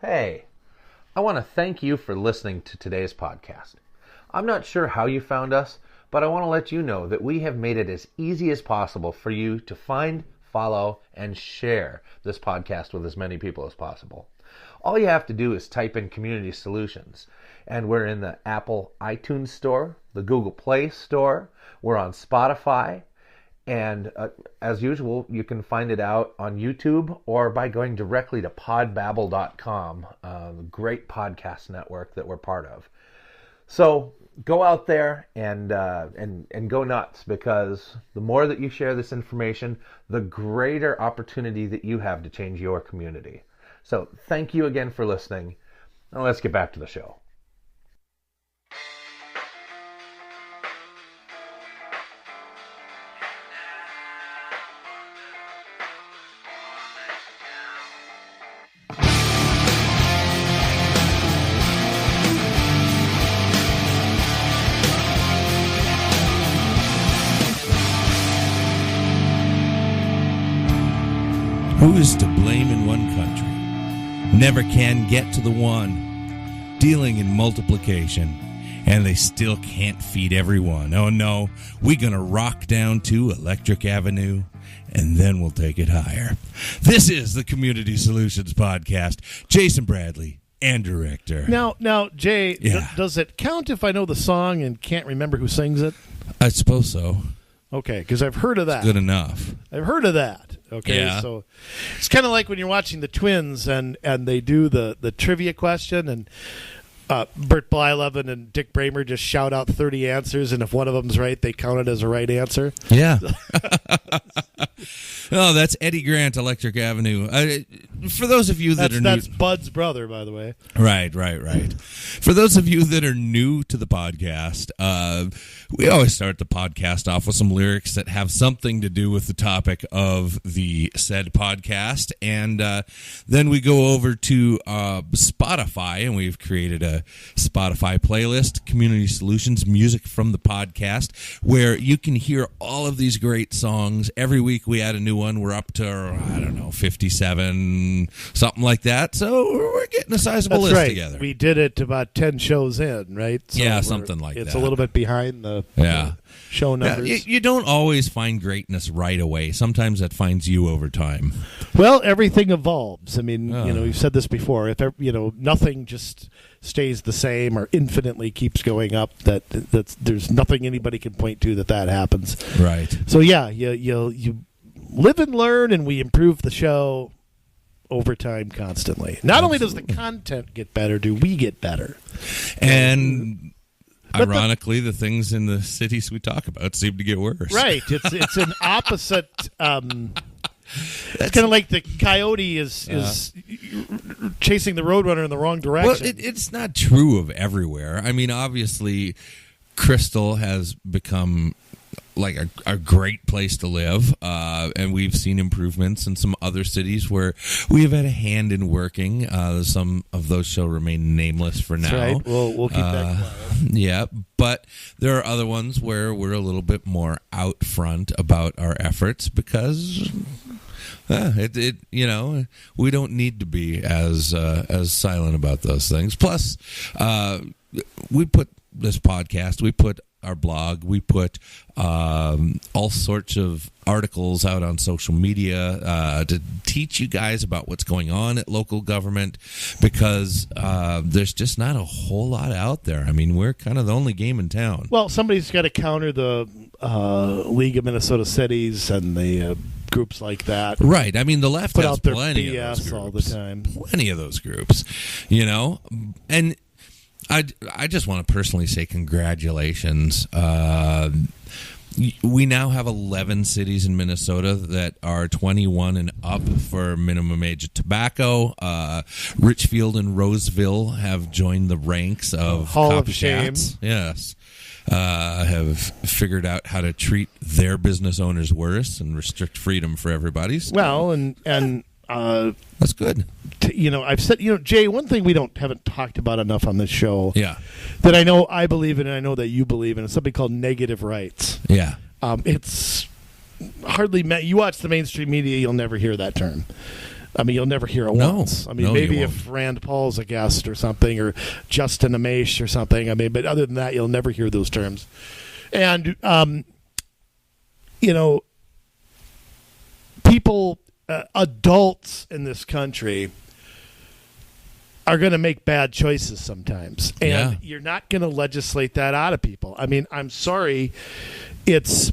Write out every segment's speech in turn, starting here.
Hey, I want to thank you for listening to today's podcast. I'm not sure how you found us, but I want to let you know that we have made it as easy as possible for you to find, follow, and share this podcast with as many people as possible. All you have to do is type in Community Solutions, and we're in the Apple iTunes Store, the Google Play Store, we're on Spotify, and as usual, you can find it out on YouTube or by going directly to podbabble.com, the great podcast network that we're part of. So go out there and go nuts, because the more that you share this information, the greater opportunity that you have to change your community. So thank you again for listening. Now let's get back to the show. Who is to blame in one country? Never can get to the one. Dealing in multiplication. And they still can't feed everyone. Oh no, we're going to rock down to Electric Avenue, and then we'll take it higher. This is the Community Solutions Podcast. Jason Bradley and director. Now, Jay, does it count if I know the song and can't remember who sings it? I suppose so. Okay, because I've heard of that. It's good enough. I've heard of that. Okay, yeah. So it's kind of like when you're watching the Twins and they do the trivia question, and Bert Blyleven and Dick Bramer just shout out 30 answers, and if one of them's right, they count it as a right answer. Yeah. Oh, that's Eddie Grant, Electric Avenue. For those of you that are new... That's Bud's brother, by the way. Right. For those of you that are new to the podcast, we always start the podcast off with some lyrics that have something to do with the topic of the said podcast. And then we go over to Spotify, and we've created a Spotify playlist, Community Solutions, music from the podcast, where you can hear all of these great songs. Every week we add a new one. We're up to, 57, something like that. So we're getting a sizable list together. We did it about 10 shows in, right? So yeah, something like that. It's a little bit behind the show numbers. Yeah, you don't always find greatness right away. Sometimes that finds you over time. Well, everything evolves. I mean, we've said this before. If nothing just stays the same or infinitely keeps going up, that's there's nothing anybody can point to that happens. Right. So yeah, you live and learn, and we improve the show over time constantly. Not only does the content get better, do we get better. And ironically, the things in the cities we talk about seem to get worse. Right. It's an opposite. It's kind of like the coyote is chasing the roadrunner in the wrong direction. Well, it's not true of everywhere. I mean, obviously, Crystal has become like a great place to live, and we've seen improvements in some other cities where we have had a hand in working. Some of those shall remain nameless for now. That's right. We'll keep that quiet. Yeah, but there are other ones where we're a little bit more out front about our efforts because we don't need to be as silent about those things. Plus, we put this podcast, we put our blog, we put all sorts of articles out on social media to teach you guys about what's going on at local government, because there's just not a whole lot out there. I mean, we're kind of the only game in town. Well, somebody's got to counter the League of Minnesota Cities and the groups like that. Right. I mean, the left put has out their plenty BS of those groups. All the time. Plenty of those groups, and I just want to personally say congratulations. We now have 11 cities in Minnesota that are 21 and up for minimum age of tobacco. Richfield and Roseville have joined the ranks of Hall of copycats. Shame. Yes. Have figured out how to treat their business owners worse and restrict freedom for everybody's. Well, and that's good. I've said, Jay, one thing we haven't talked about enough on this show. Yeah. That I know I believe in, and I know that you believe in, is something called negative rights. Yeah. It's hardly you watch the mainstream media, you'll never hear that term. I mean, you'll never hear it No. once. I mean, No, maybe you if Rand Paul's a guest or something, or Justin Amash or something. I mean, but other than that, you'll never hear those terms. And, people, adults in this country are going to make bad choices sometimes. And you're not going to legislate that out of people. I mean, I'm sorry. It's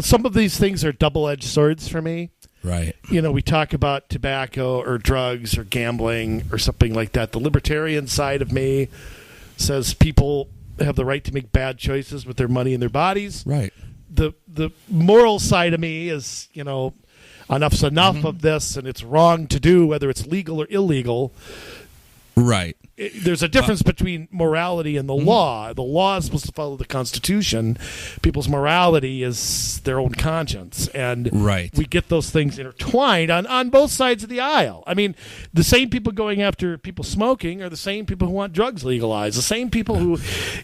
some of these things are double-edged swords for me. Right. We talk about tobacco or drugs or gambling or something like that. The libertarian side of me says people have the right to make bad choices with their money and their bodies. Right. The moral side of me is, enough's enough of this, and it's wrong to do, whether it's legal or illegal. Right. There's a difference between morality and the law. The law is supposed to follow the Constitution. People's morality is their own conscience. And we get those things intertwined on both sides of the aisle. I mean, the same people going after people smoking are the same people who want drugs legalized. The same people who,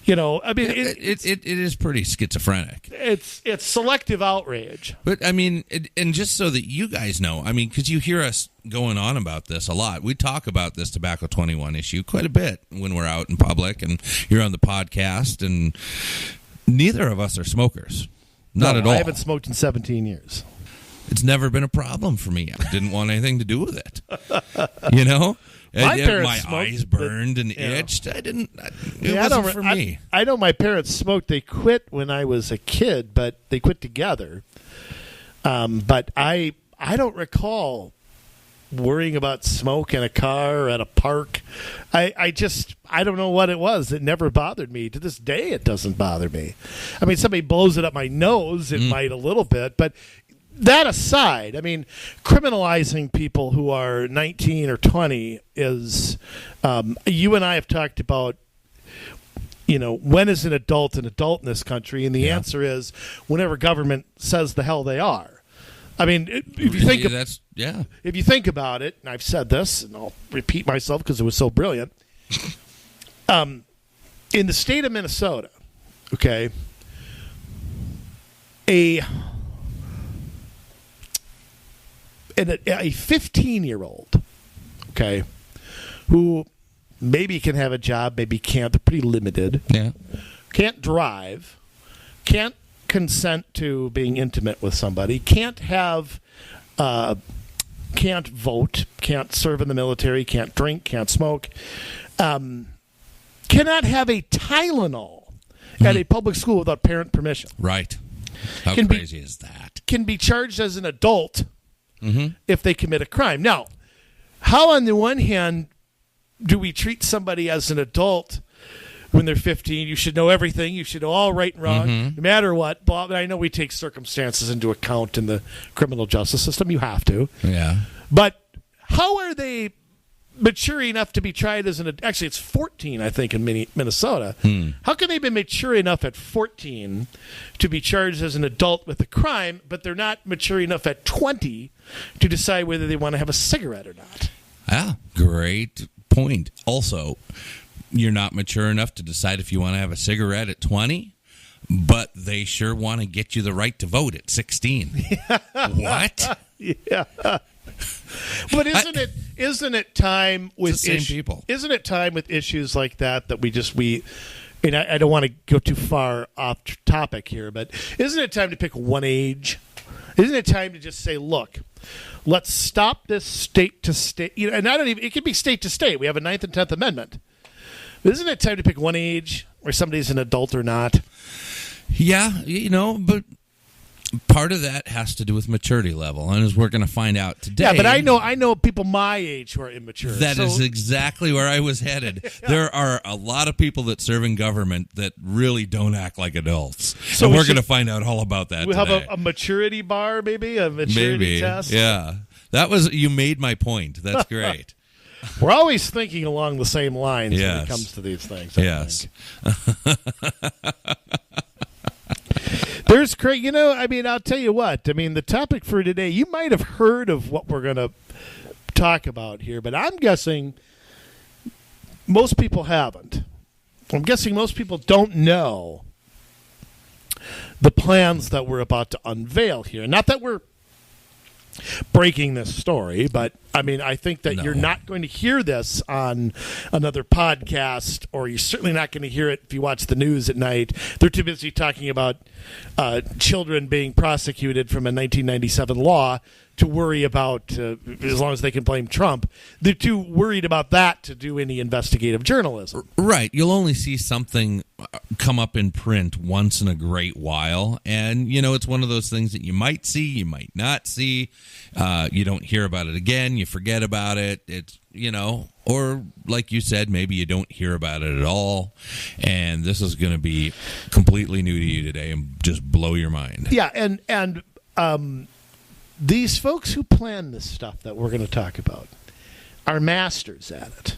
I mean... It is pretty schizophrenic. It's selective outrage. But, I mean, and just so that you guys know, I mean, because you hear us going on about this a lot. We talk about this Tobacco 21 issue quite a bit when we're out in public and you're on the podcast, and neither of us are smokers. Not at all. I haven't smoked in 17 years. It's never been a problem for me. I didn't want anything to do with it. My eyes burned and itched. It wasn't for me. I know my parents smoked. They quit when I was a kid, but they quit together. But I don't recall worrying about smoke in a car or at a park. I don't know what it was. It never bothered me. To this day, it doesn't bother me. I mean, somebody blows it up my nose, it might a little bit, but that aside, I mean, criminalizing people who are 19 or 20 is, you and I have talked about, when is an adult in this country? And the answer is whenever government says the hell they are. I mean, if you think about it, and I've said this, and I'll repeat myself because it was so brilliant. In the state of Minnesota, okay, a 15-year-old, okay, who maybe can have a job, maybe can't. They're pretty limited. Yeah, can't drive, can't consent to being intimate with somebody, can't vote, can't serve in the military, can't drink, can't smoke, cannot have a Tylenol at a public school without parent permission. Right. How crazy is that? Can be charged as an adult if they commit a crime. Now, how on the one hand do we treat somebody as an adult when they're 15? You should know everything. You should know all right and wrong, no matter what. But I know we take circumstances into account in the criminal justice system. You have to. Yeah. But how are they mature enough to be tried as an adult? Actually, it's 14, I think, in Minnesota. How can they be mature enough at 14 to be charged as an adult with a crime, but they're not mature enough at 20 to decide whether they want to have a cigarette or not? Ah, great point. Also, you're not mature enough to decide if you want to have a cigarette at 20, but they sure want to get you the right to vote at 16. What? Yeah. But isn't it time with the same people? Isn't it time with issues like that we and I don't want to go too far off topic here, but isn't it time to pick one age? Isn't it time to just say, look, let's stop this state to state, and it could be state to state. We have a 9th and 10th Amendment. But isn't it time to pick one age where somebody's an adult or not? Yeah, but part of that has to do with maturity level, and as we're going to find out today. Yeah, but I know people my age who are immature. That is exactly where I was headed. Yeah. There are a lot of people that serve in government that really don't act like adults. So we're going to find out all about that we today. Have a maturity bar, maybe? A maturity test? Yeah. You made my point. That's great. We're always thinking along the same lines when it comes to these things. Yes. There's great, I'll tell you what. The topic for today, you might have heard of what we're going to talk about here, but I'm guessing most people haven't. I'm guessing most people don't know the plans that we're about to unveil here. Not that we're breaking this story, but I mean, I think that No. you're not going to hear this on another podcast, or you're certainly not going to hear it if you watch the news at night. They're too busy talking about children being prosecuted from a 1997 law to worry about, as long as they can blame Trump. They're too worried about that to do any investigative journalism. Right. You'll only see something come up in print once in a great while. And, it's one of those things that you might see, you might not see. You don't hear about it again. You forget about it. It's, or like you said, maybe you don't hear about it at all. And this is going to be completely new to you today and just blow your mind. Yeah. And these folks who plan this stuff that we're going to talk about are masters at it.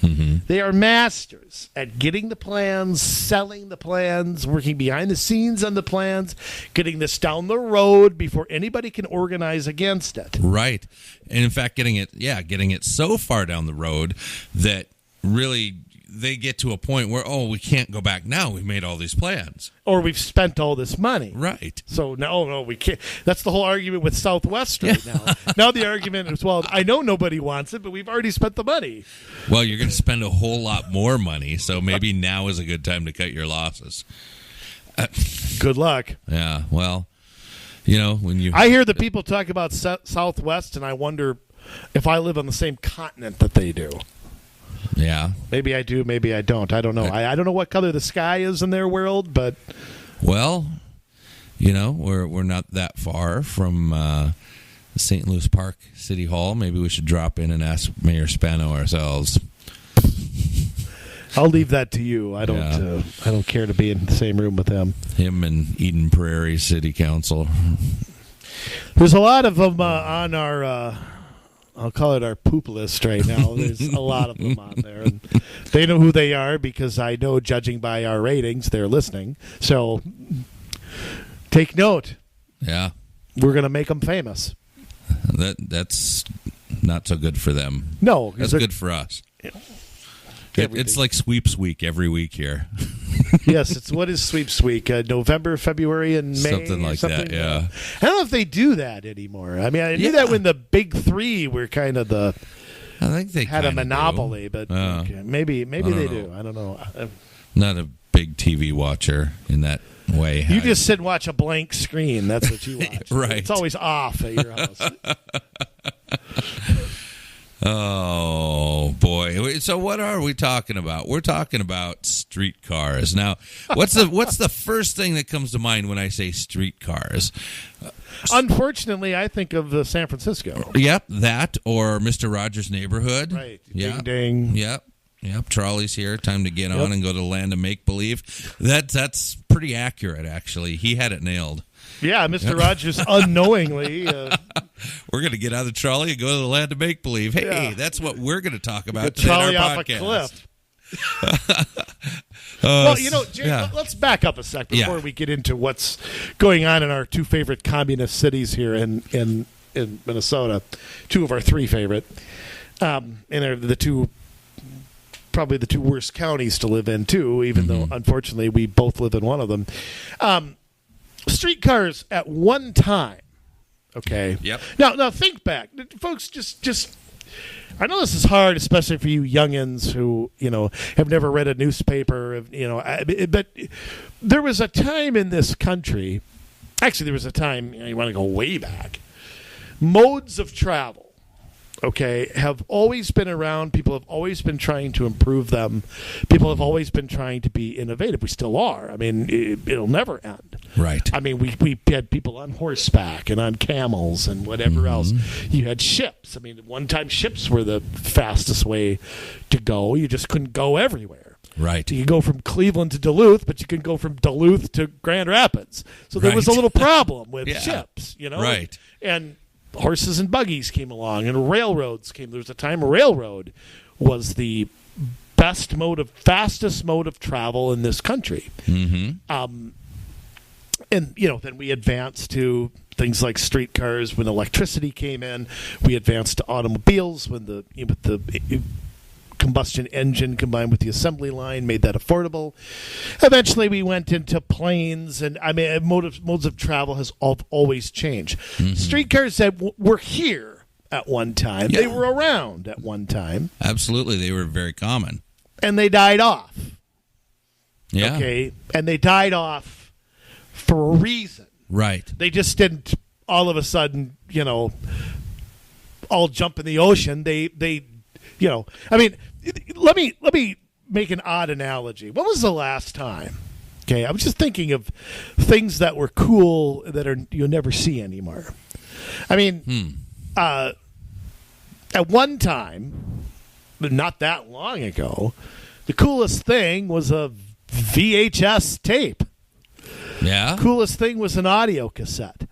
Mm-hmm. They are masters at getting the plans, selling the plans, working behind the scenes on the plans, getting this down the road before anybody can organize against it. Right. And in fact, getting it so far down the road that really they get to a point where, we can't go back now. We've made all these plans. Or we've spent all this money. Right. So, no, we can't. That's the whole argument with Southwest right now. Now the argument is, well, I know nobody wants it, but we've already spent the money. Well, you're going to spend a whole lot more money, so maybe now is a good time to cut your losses. Good luck. Yeah, well, when you... I hear the people talk about Southwest, and I wonder if I live on the same continent that they do. Yeah. Maybe I do, maybe I don't. I don't know. I don't know what color the sky is in their world, but... Well, we're not that far from St. Louis Park City Hall. Maybe we should drop in and ask Mayor Spano ourselves. I'll leave that to you. I don't care to be in the same room with him. Him and Eden Prairie City Council. There's a lot of them on our... I'll call it our poop list right now. There's a lot of them on there. And they know who they are because I know, judging by our ratings, they're listening. So take note. Yeah. We're going to make them famous. That's not so good for them. No. That's good for us. It's like Sweeps Week every week here. Yes, what is Sweeps Week? November, February, and May? Something like that, yeah. I don't know if they do that anymore. I mean, I knew that when the big three were kind of I think they had a monopoly, but maybe they do. I don't know. Not a big TV watcher in that way. You just sit and watch a blank screen. That's what you watch. Right. It's always off at your house. Oh, boy. So what are we talking about? We're talking about streetcars. Now, what's the first thing that comes to mind when I say streetcars? Unfortunately, I think of San Francisco. Yep, that or Mr. Rogers' Neighborhood. Right. Yeah. Ding, ding. Yep. Charlie's here. Time to get on and go to the land of make-believe. That's pretty accurate, actually. He had it nailed. Yeah, Mr. Rogers unknowingly. We're going to get out of the trolley and go to the land of make-believe. Hey, that's what we're going to talk about the today trolley in our off podcast. a cliff. Well, Jay, let's back up a sec before we get into what's going on in our two favorite communist cities here in Minnesota. Two of our three favorite. And they're probably the two worst counties to live in, too, even though, unfortunately, we both live in one of them. Streetcars at one time. Okay. Yep. Now think back, folks. Just. I know this is hard, especially for you youngins who have never read a newspaper. But there was a time in this country. Actually, there was a time. You want to go way back. Modes of travel. Okay, have always been around. People have always been trying to improve them. People have always been trying to be innovative. We still are. I mean, it'll never end. Right. I mean, we had people on horseback and on camels and whatever else. You had ships. I mean, at one time ships were the fastest way to go. You just couldn't go everywhere. Right. You could go from Cleveland to Duluth, but you couldn't go from Duluth to Grand Rapids. So there was a little problem with ships, Right. And horses and buggies came along, and railroads came. There was a time a railroad was the fastest mode of travel in this country. And then we advanced to things like streetcars when electricity came in. We advanced to automobiles when the combustion engine combined with the assembly line made that affordable. Eventually, we went into planes, and I mean, modes of travel has always changed. Streetcars that were here at one time. Yeah. They were around at one time. Absolutely, they were very common. And they died off. Yeah. Okay, and they died off for a reason. Right. They just didn't all of a sudden, all jump in the ocean. They I mean, let me make an odd analogy. When was the last time? Okay, I was just thinking of things that were cool that you'll never see anymore. I mean, at one time, but not that long ago, the coolest thing was a VHS tape. Yeah. Coolest thing was an audio cassette.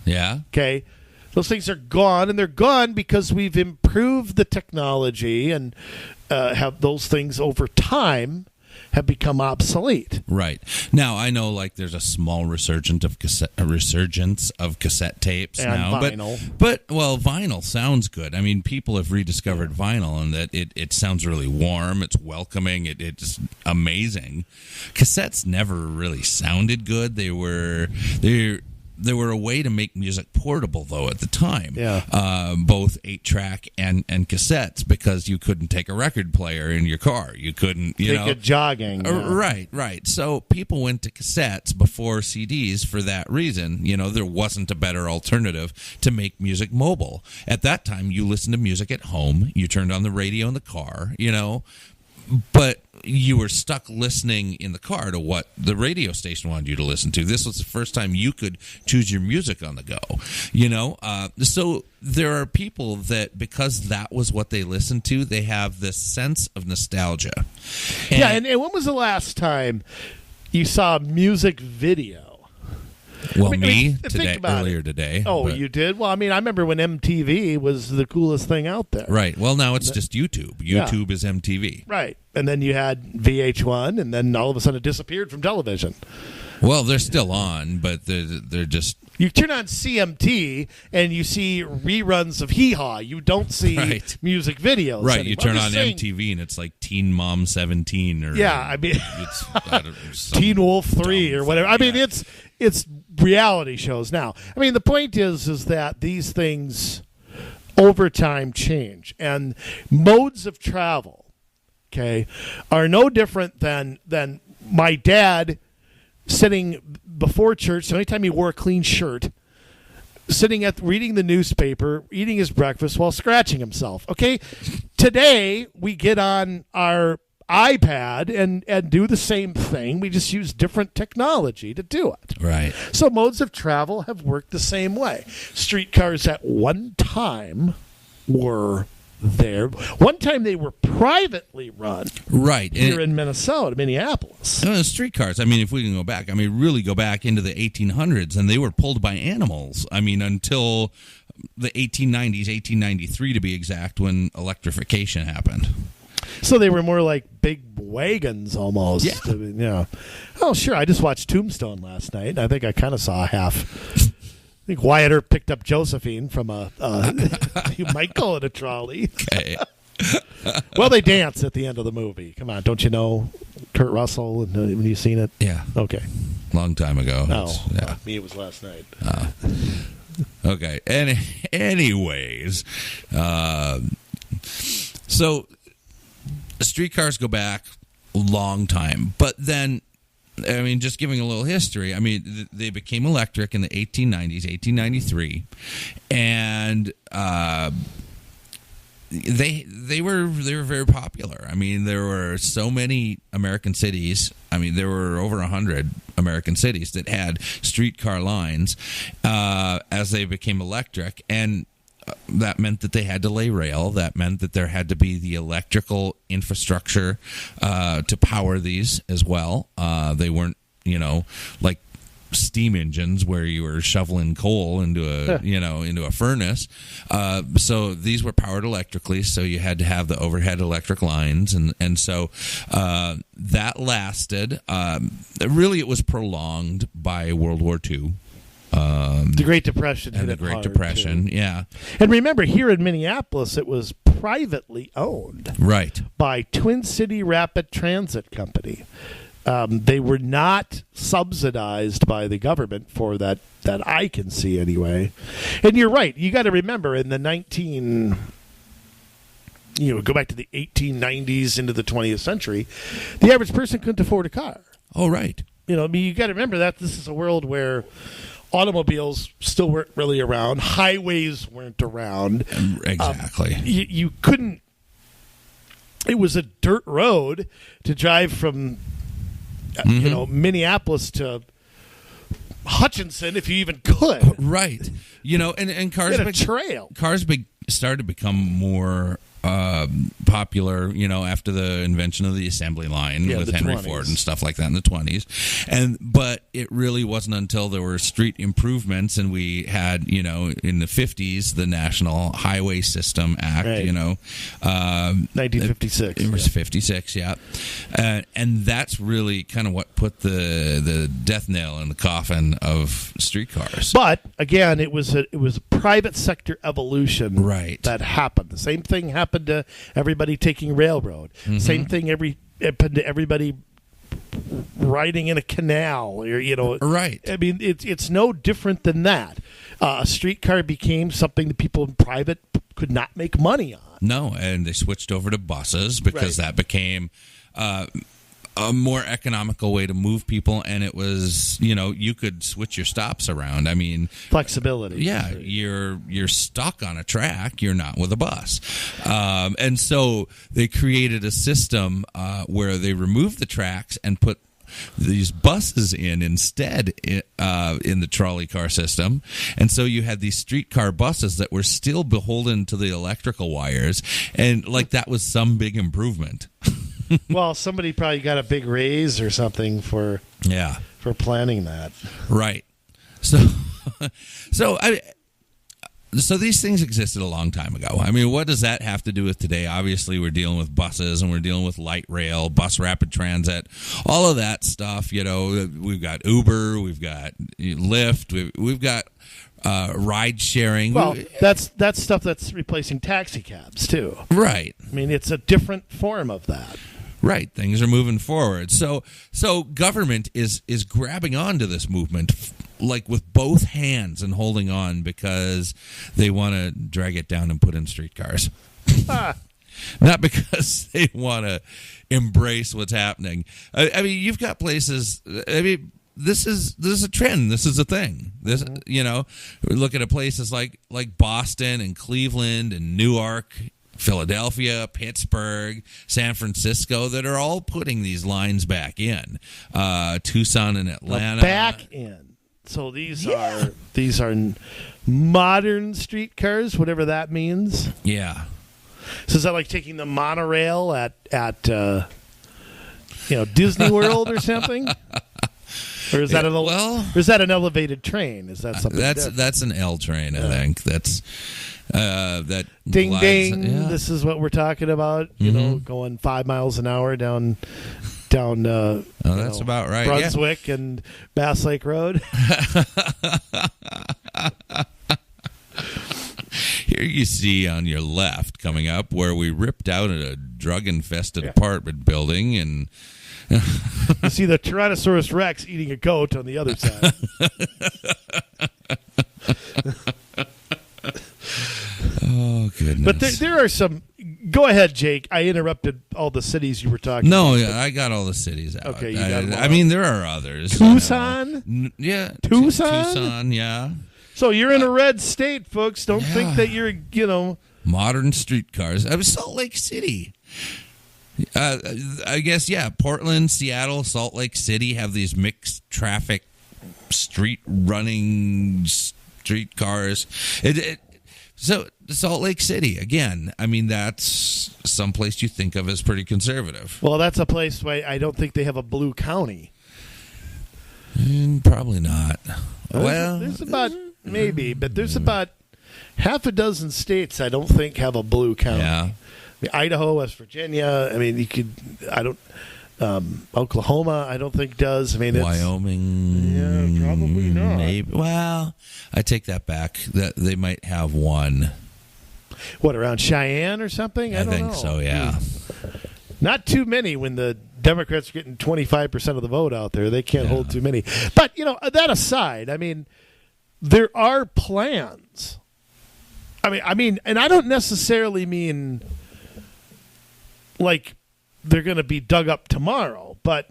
Yeah. Okay. Those things are gone, and they're gone because we've improved the technology and have those things over time have become obsolete. Right. Now, I know there's a small resurgence of cassette tapes and now. Vinyl. But vinyl sounds good. I mean, people have rediscovered vinyl, and that it sounds really warm. It's welcoming. It's amazing. Cassettes never really sounded good. They were a way to make music portable, though, at the time. Yeah. Both 8-track and cassettes, because you couldn't take a record player in your car. You couldn't, Take it jogging. Yeah. Right. So people went to cassettes before CDs for that reason. There wasn't a better alternative to make music mobile. At that time, you listened to music at home. You turned on the radio in the car, but you were stuck listening in the car to what the radio station wanted you to listen to. This was the first time you could choose your music on the go, so there are people that, because that was what they listened to, they have this sense of nostalgia. And when was the last time you saw a music video? Well, earlier today. Oh, but, you did? Well, I mean, I remember when MTV was the coolest thing out there. Right. Well, now it's just YouTube. YouTube is MTV. Right. And then you had VH1, and then all of a sudden it disappeared from television. Well, they're still on, but they're just... You turn on CMT, and you see reruns of Hee Haw. You don't see music videos. Right, anymore. you turn on MTV, and it's like Teen Mom 17. Or I mean, it's Teen Wolf 3 or whatever. I mean, it's reality shows now. I mean, the point is that these things over time change, and modes of travel, are no different than my dad sitting before church. The only time he wore a clean shirt, reading the newspaper, eating his breakfast while scratching himself. Okay, today we get on our iPad and do the same thing. We just use different technology to do it. Right. So modes of travel have worked the same way. Streetcars at one time were there. One time they were privately run. Right. Here in Minneapolis. Streetcars, I mean, if we can go back, really go back into the 1800s, and they were pulled by animals. I mean, until the 1890s, 1893 to be exact, when electrification happened. So they were more like big wagons almost. Yeah. Oh, sure. I just watched Tombstone last night. I think I kind of saw half. I think Wyatt Earp picked up Josephine from you might call it a trolley. Okay. Well, they dance at the end of the movie. Come on, don't you know Kurt Russell? When you seen it? Yeah. Okay. Long time ago. Me, it was last night. Okay. Anyways, so streetcars go back a long time, but then, I mean, just giving a little history, I mean, they became electric in the 1890s, 1893, and they were very popular. I mean, there were so many American cities. I mean, there were over 100 American cities that had streetcar lines as they became electric, and that meant that they had to lay rail. That meant that there had to be the electrical infrastructure to power these as well. They weren't, like steam engines where you were shoveling coal into a furnace. So these were powered electrically. So you had to have the overhead electric lines, and so that lasted. Really, it was prolonged by World War II. The Great Depression and hit the it Great hard, Depression. too. Yeah, And remember, here in Minneapolis, it was privately owned right. by Twin City Rapid Transit Company. They were not subsidized by the government for that I can see anyway. And you're right. You got to remember in the go back to the 1890s into the 20th century, the average person couldn't afford a car. Oh, right. You got to remember that this is a world where automobiles still weren't really around. Highways weren't around. Exactly. You couldn't. It was a dirt road to drive from, Minneapolis to Hutchinson, if you even could. Right. And cars. Get a trail. Cars started to become more popular, after the invention of the assembly line with Henry 20s. Ford and stuff like that in the 20s. But it really wasn't until there were street improvements and we had, in the 50s, the National Highway System Act, Right. 1956. It was 56, yeah. And that's really kind of what put the death nail in the coffin of streetcars. But again, it was a private sector evolution Right. that happened. The same thing happened to everybody taking railroad. Mm-hmm. Same thing happened to everybody riding in a canal. Right. I mean, it's no different than that. A streetcar became something that people in private could not make money on. No, and they switched over to buses because that became a more economical way to move people, and it was, you could switch your stops around. I mean, Flexibility. yeah, you're stuck on a track. You're not with a bus, and so they created a system where they removed the tracks and put these buses instead in the trolley car system. And so you had these streetcar buses that were still beholden to the electrical wires, and that was some big improvement. Well, somebody probably got a big raise or something for planning that. Right. So these things existed a long time ago. I mean, what does that have to do with today? Obviously, we're dealing with buses and we're dealing with light rail, bus rapid transit, all of that stuff. We've got Uber, we've got Lyft, we've got ride sharing. Well, that's stuff that's replacing taxi cabs too. Right. I mean, it's a different form of that. Right. Things are moving forward. So government is grabbing onto this movement with both hands and holding on because they want to drag it down and put in streetcars. Not because they want to embrace what's happening. I mean, you've got places. I mean, this is a trend. This is a thing. This, we look at places like Boston and Cleveland and Newark, Philadelphia, Pittsburgh, San Francisco, that are all putting these lines back in. Tucson and Atlanta. Back in. So these are modern streetcars, whatever that means. Yeah. So is that like taking the monorail at Disney World or something? Or is that an elevated train? Is that something? That's an L train, I think. That's that ding glides, ding. yeah. This is what we're talking about. Going 5 miles an hour down. That's about right. Brunswick and Bass Lake Road. Here you see on your left coming up where we ripped out a drug-infested apartment building, and you see the Tyrannosaurus Rex eating a goat on the other side. Oh, goodness. But there are some... Go ahead, Jake. I interrupted all the cities you were talking about. No, I got all the cities out. Okay, you got them all. I mean, there are others. Tucson? Yeah. Tucson? Tucson, yeah. So you're in a red state, folks. Don't think that you're, Modern streetcars. Salt Lake City. I guess, Portland, Seattle, Salt Lake City have these mixed traffic street running streetcars. So Salt Lake City, again, I mean, that's someplace you think of as pretty conservative. Well, that's a place where I don't think they have a blue county. Probably not. There's about, maybe, but there's about half a dozen states I don't think have a blue county. Yeah. I mean, Idaho, West Virginia, I mean, Oklahoma, I don't think does. I mean, Wyoming, yeah, probably not. Maybe. Well, I take that back. That they might have one. What, around Cheyenne or something? I don't think know. so. Yeah. Not too many when the Democrats are getting 25% of the vote out there. They can't hold too many. But, that aside, I mean, there are plans. I mean, and I don't necessarily mean like they're going to be dug up tomorrow, but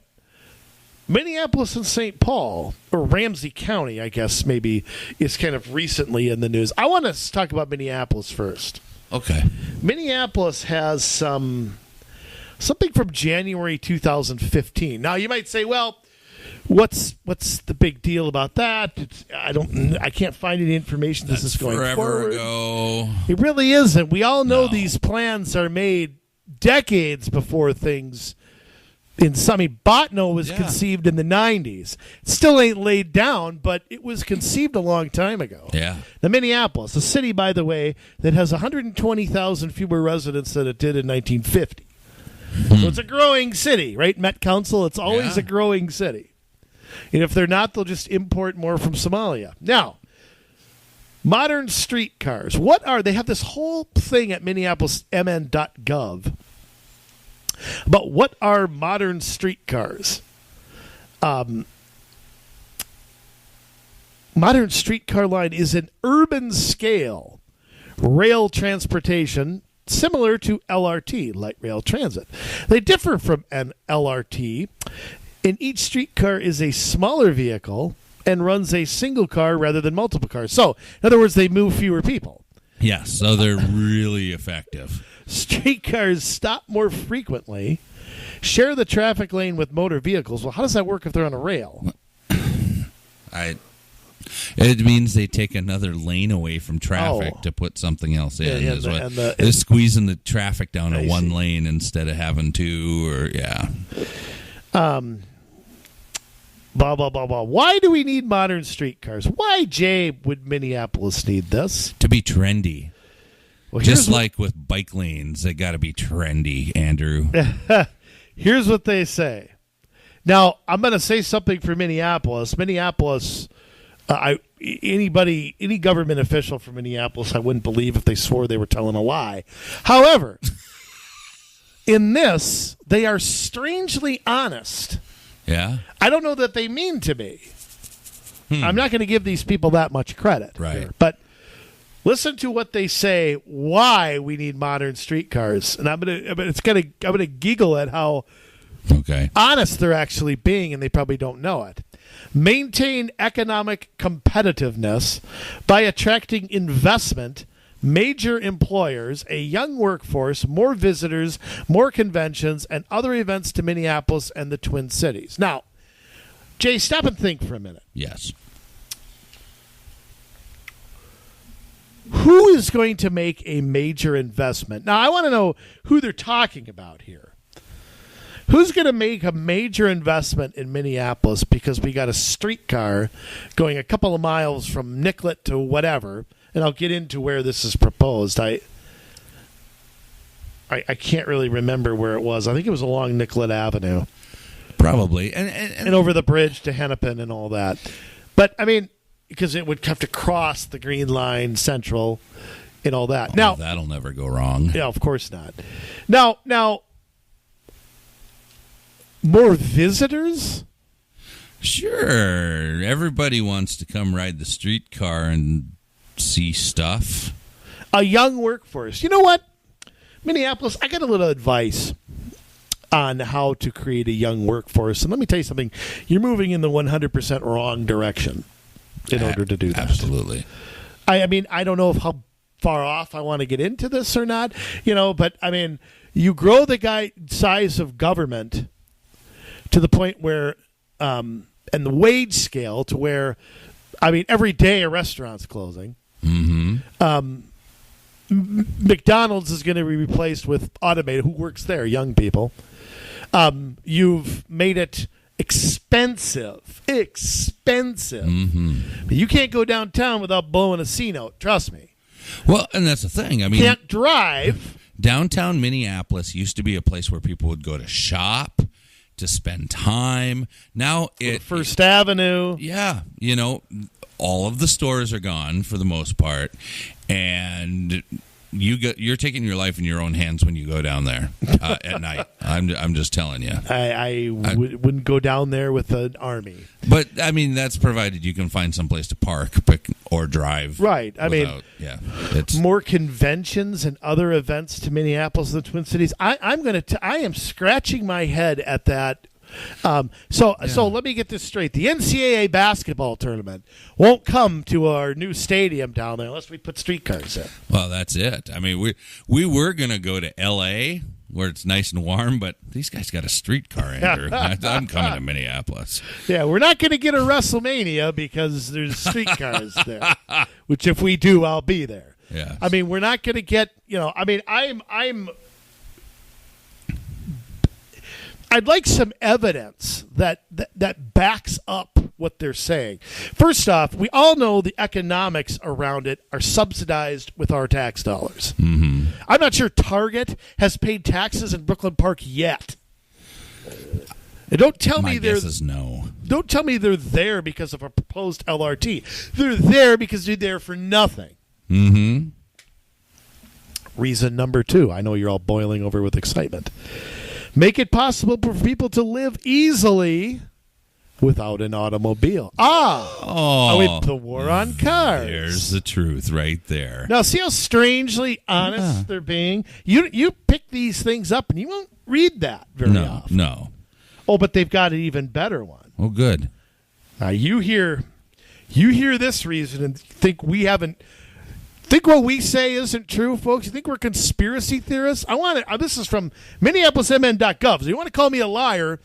Minneapolis and St. Paul, or Ramsey County, I guess maybe, is kind of recently in the news. I want to talk about Minneapolis first. Okay. Minneapolis has something from January 2015. Now, you might say, well, what's the big deal about that? I can't find any information. This is going forever forward. Ago. It really isn't. We all know these plans are made decades before things. Botno was conceived in the 90s. It still ain't laid down, but it was conceived a long time ago. Yeah. Now, Minneapolis, a city, by the way, that has 120,000 fewer residents than it did in 1950. So it's a growing city, right? Met Council, it's always a growing city. And if they're not, they'll just import more from Somalia. Now, modern streetcars. They have this whole thing at minneapolismn.gov about what are modern streetcars. Modern streetcar line is an urban scale rail transportation similar to LRT, light rail transit. They differ from an LRT, and each streetcar is a smaller vehicle and runs a single car rather than multiple cars. So, in other words, they move fewer people. Yes, so they're really effective. Streetcars stop more frequently, share the traffic lane with motor vehicles. Well, how does that work if they're on a rail? It means they take another lane away from traffic to put something else in. They're squeezing the traffic down to one lane instead of having two, Blah, blah, blah, blah. Why do we need modern streetcars? Why, Jay, would Minneapolis need this? To be trendy. Well, just like with bike lanes, they got to be trendy, Andrew. Here's what they say. Now, I'm going to say something for Minneapolis. Minneapolis, any government official from Minneapolis, I wouldn't believe if they swore they were telling a lie. However, in this, they are strangely honest. Yeah. I don't know that they mean to be. I'm not going to give these people that much credit. Right. Here, but listen to what they say why we need modern streetcars. And I'm gonna giggle at how honest they're actually being, and they probably don't know it. Maintain economic competitiveness by attracting investment, major employers, a young workforce, more visitors, more conventions, and other events to Minneapolis and the Twin Cities. Now, Jay, stop and think for a minute. Yes. Who is going to make a major investment? Now, I want to know who they're talking about here. Who's going to make a major investment in Minneapolis because we got a streetcar going a couple of miles from Nicollet to whatever, and I'll get into where this is proposed. I can't really remember where it was. I think it was along Nicollet Avenue. Probably. And over the bridge to Hennepin and all that. But, I mean, because it would have to cross the Green Line Central and all that. Now, that'll never go wrong. Yeah, of course not. Now, more visitors? Sure. Everybody wants to come ride the streetcar and see stuff. A young workforce. You know what? Minneapolis, I got a little advice on how to create a young workforce. And let me tell you something. You're moving in the 100% wrong direction in order to do that. Absolutely. I mean, I don't know how far off I want to get into this or not, but I mean, you grow the size of government to the point where, and the wage scale to where, I mean, every day a restaurant's closing. Mm-hmm. McDonald's is going to be replaced with automated. Who works there? Young people. You've made it expensive. Mm-hmm. But you can't go downtown without blowing a C note. Trust me. Well, and that's the thing. I mean, can't drive. Downtown Minneapolis used to be a place where people would go to shop, to spend time. Now First Avenue. Yeah, all of the stores are gone for the most part, and you're taking your life in your own hands when you go down there at night. I'm just telling you. I wouldn't go down there with an army. But I mean, that's provided you can find some place to park or drive. Right. It's more conventions and other events to Minneapolis and the Twin Cities. I am scratching my head at that. So let me get this straight. The NCAA basketball tournament won't come to our new stadium down there unless we put streetcars in. Well, that's it. I mean, we were going to go to L.A. where it's nice and warm, but these guys got a streetcar, Andrew. I'm coming to Minneapolis. Yeah, we're not going to get a WrestleMania because there's streetcars there, which if we do, I'll be there. Yeah. I mean, we're not going to get, I'd like some evidence that backs up what they're saying. First off, we all know the economics around it are subsidized with our tax dollars. Mm-hmm. I'm not sure Target has paid taxes in Brooklyn Park yet. And don't tell me guess is no. Don't tell me they're there because of a proposed LRT. They're there because they're there for nothing. Mm-hmm. Reason number 2. I know you're all boiling over with excitement. Make it possible for people to live easily without an automobile. The war on cars. There's the truth right there. Now, see how strangely honest they're being? You pick these things up, and you won't read that very often. No. Oh, but they've got an even better one. Oh, good. Now, you hear this reason and think we haven't... Think what we say isn't true, folks? You think we're conspiracy theorists? This is from MinneapolisMN.gov. So you want to call me a liar,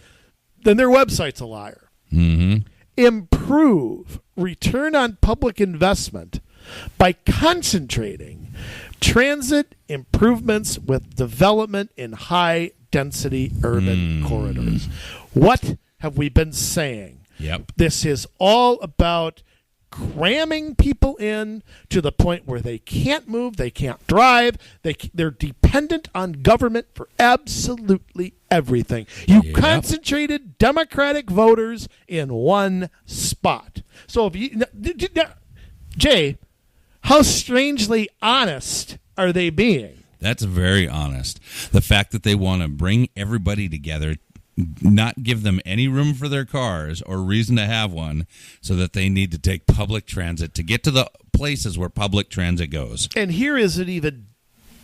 then their website's a liar. Mm-hmm. Improve return on public investment by concentrating transit improvements with development in high-density urban corridors. What have we been saying? Yep. This is all about cramming people in to the point where they can't move, they can't drive, they're dependent on government for absolutely everything. You concentrated Democratic voters in one spot. So if you, Jay, how strangely honest are they being? That's very honest. The fact that they want to bring everybody together, not give them any room for their cars or reason to have one, so that they need to take public transit to get to the places where public transit goes. And here is an even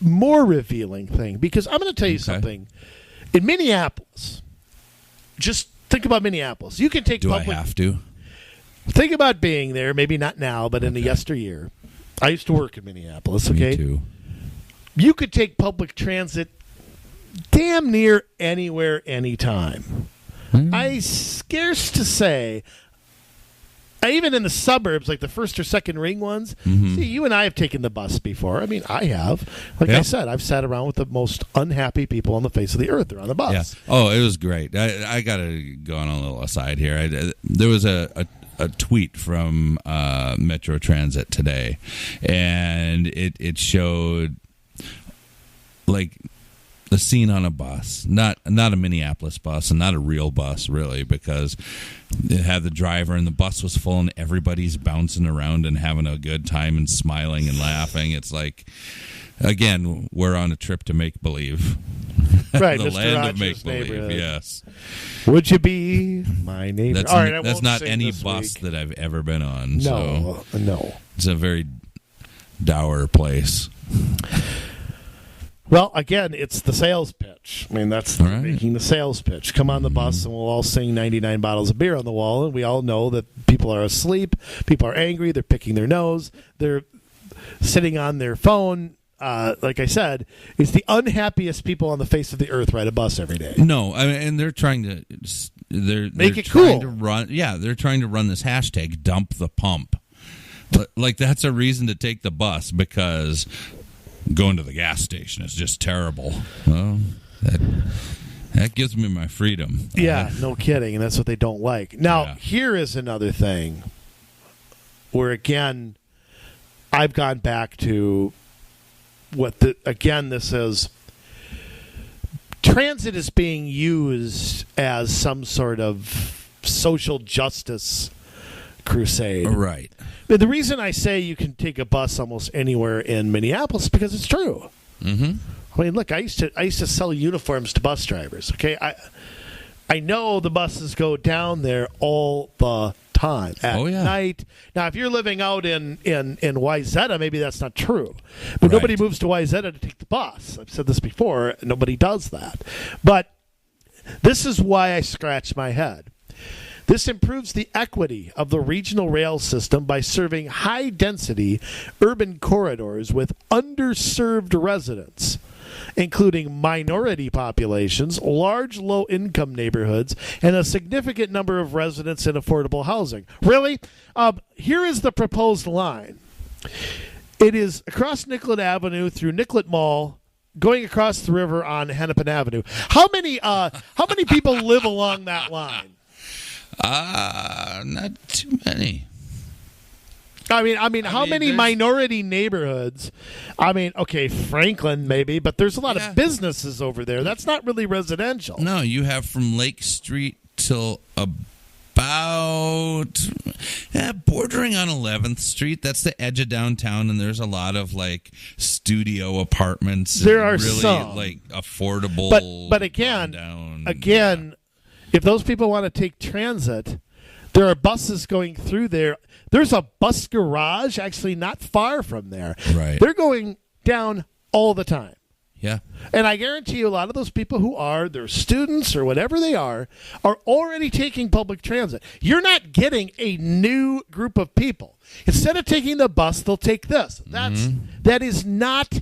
more revealing thing, because I'm going to tell you something. In Minneapolis, just think about Minneapolis. You can take I have to? Think about being there, maybe not now, but in the yesteryear. I used to work in Minneapolis, okay? Me too. You could take public transit damn near anywhere, anytime. I scarce to say, even in the suburbs, like the first or second ring ones, see, you and I have taken the bus before. I mean, I have. Like I said, I've sat around with the most unhappy people on the face of the earth. They're on the bus. Yeah. Oh, it was great. I got to go on a little aside here. There was a tweet from Metro Transit today, and it showed, like, the scene on a bus, not a Minneapolis bus and not a real bus, really, because it had the driver and the bus was full and everybody's bouncing around and having a good time and smiling and laughing. It's like, again, we're on a trip to make believe. Right, the Mr. land Rogers' of make believe. neighborhood. Yes. Would you be my neighbor? That's, all right, that's not any bus that I've ever been on. No, so no. It's a very dour place. Well, again, it's the sales pitch. I mean, that's making the sales pitch. Come on the bus and we'll all sing 99 bottles of beer on the wall, and we all know that people are asleep, people are angry, they're picking their nose, they're sitting on their phone. Like I said, it's the unhappiest people on the face of the earth ride a bus every day. No, I mean, and they're trying to make it trying cool. To run, they're trying to run this hashtag dump the pump. Like, that's a reason to take the bus, because going to the gas station is just terrible. Well, that gives me my freedom. Yeah, no kidding, and that's what they don't like. Now, here is another thing where, again, I've gone back to this is transit is being used as some sort of social justice crusade. Right. But the reason I say you can take a bus almost anywhere in Minneapolis is because it's true. Mm-hmm. I mean, look, I used to sell uniforms to bus drivers. Okay, I know the buses go down there all the time at night. Now, if you're living out in Wayzata, maybe that's not true. But nobody moves to Wayzata to take the bus. I've said this before. Nobody does that. But this is why I scratch my head. This improves the equity of the regional rail system by serving high-density urban corridors with underserved residents, including minority populations, large low-income neighborhoods, and a significant number of residents in affordable housing. Really? Here is the proposed line. It is across Nicollet Avenue through Nicollet Mall, going across the river on Hennepin Avenue. How many people live along that line? Not too many. I mean, how many minority neighborhoods? I mean, okay, Franklin maybe, but there's a lot of businesses over there. That's not really residential. No, you have from Lake Street till about bordering on 11th Street. That's the edge of downtown, and there's a lot of like studio apartments. There are really some like affordable. But again, if those people want to take transit, there are buses going through there. There's a bus garage actually not far from there. Right. They're going down all the time. Yeah. And I guarantee you a lot of those people they're students or whatever they are already taking public transit. You're not getting a new group of people. Instead of taking the bus, they'll take this. That is not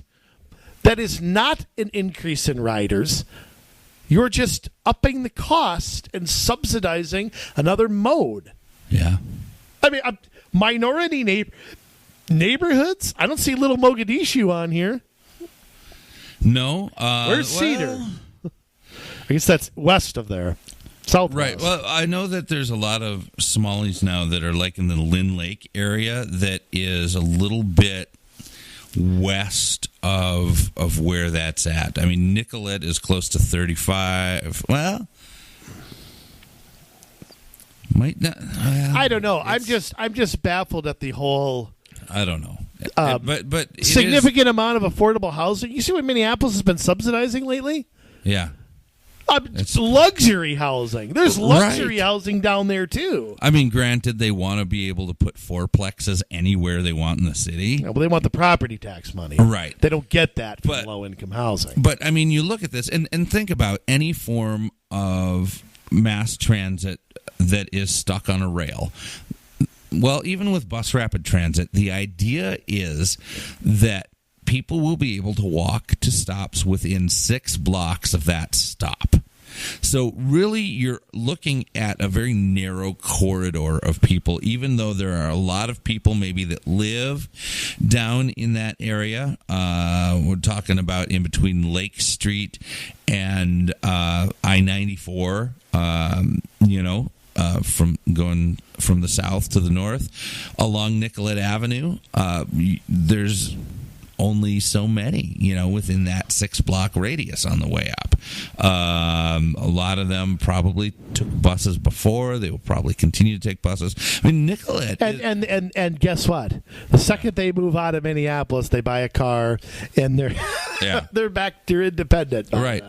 an increase in riders. You're just upping the cost and subsidizing another mode. Yeah. I mean, minority neighborhoods? I don't see Little Mogadishu on here. No. Where's Cedar? I guess that's west of there. Southwest. Right. Well, I know that there's a lot of smallies now that are like in the Lynn Lake area that is a little bit west of where that's at. I mean, Nicollet is close to 35. Well, might not. I don't know. I'm just baffled at the whole. I don't know. But significant amount of affordable housing. You see what Minneapolis has been subsidizing lately? Yeah. It's luxury housing. There's luxury housing down there, too. I mean, granted, they want to be able to put fourplexes anywhere they want in the city. Yeah, well, they want the property tax money. Right. They don't get that from low-income housing. But, I mean, you look at this and think about any form of mass transit that is stuck on a rail. Well, even with bus rapid transit, the idea is that people will be able to walk to stops within 6 blocks of that stop. So really, you're looking at a very narrow corridor of people, even though there are a lot of people maybe that live down in that area. We're talking about in between Lake Street and I-94, from going from the south to the north. Along Nicollet Avenue, there's only so many, within that 6-block radius on the way up. A lot of them probably took buses before. They will probably continue to take buses. I mean, Nicollet. And guess what? The second they move out of Minneapolis, they buy a car and they're back to independent. Right.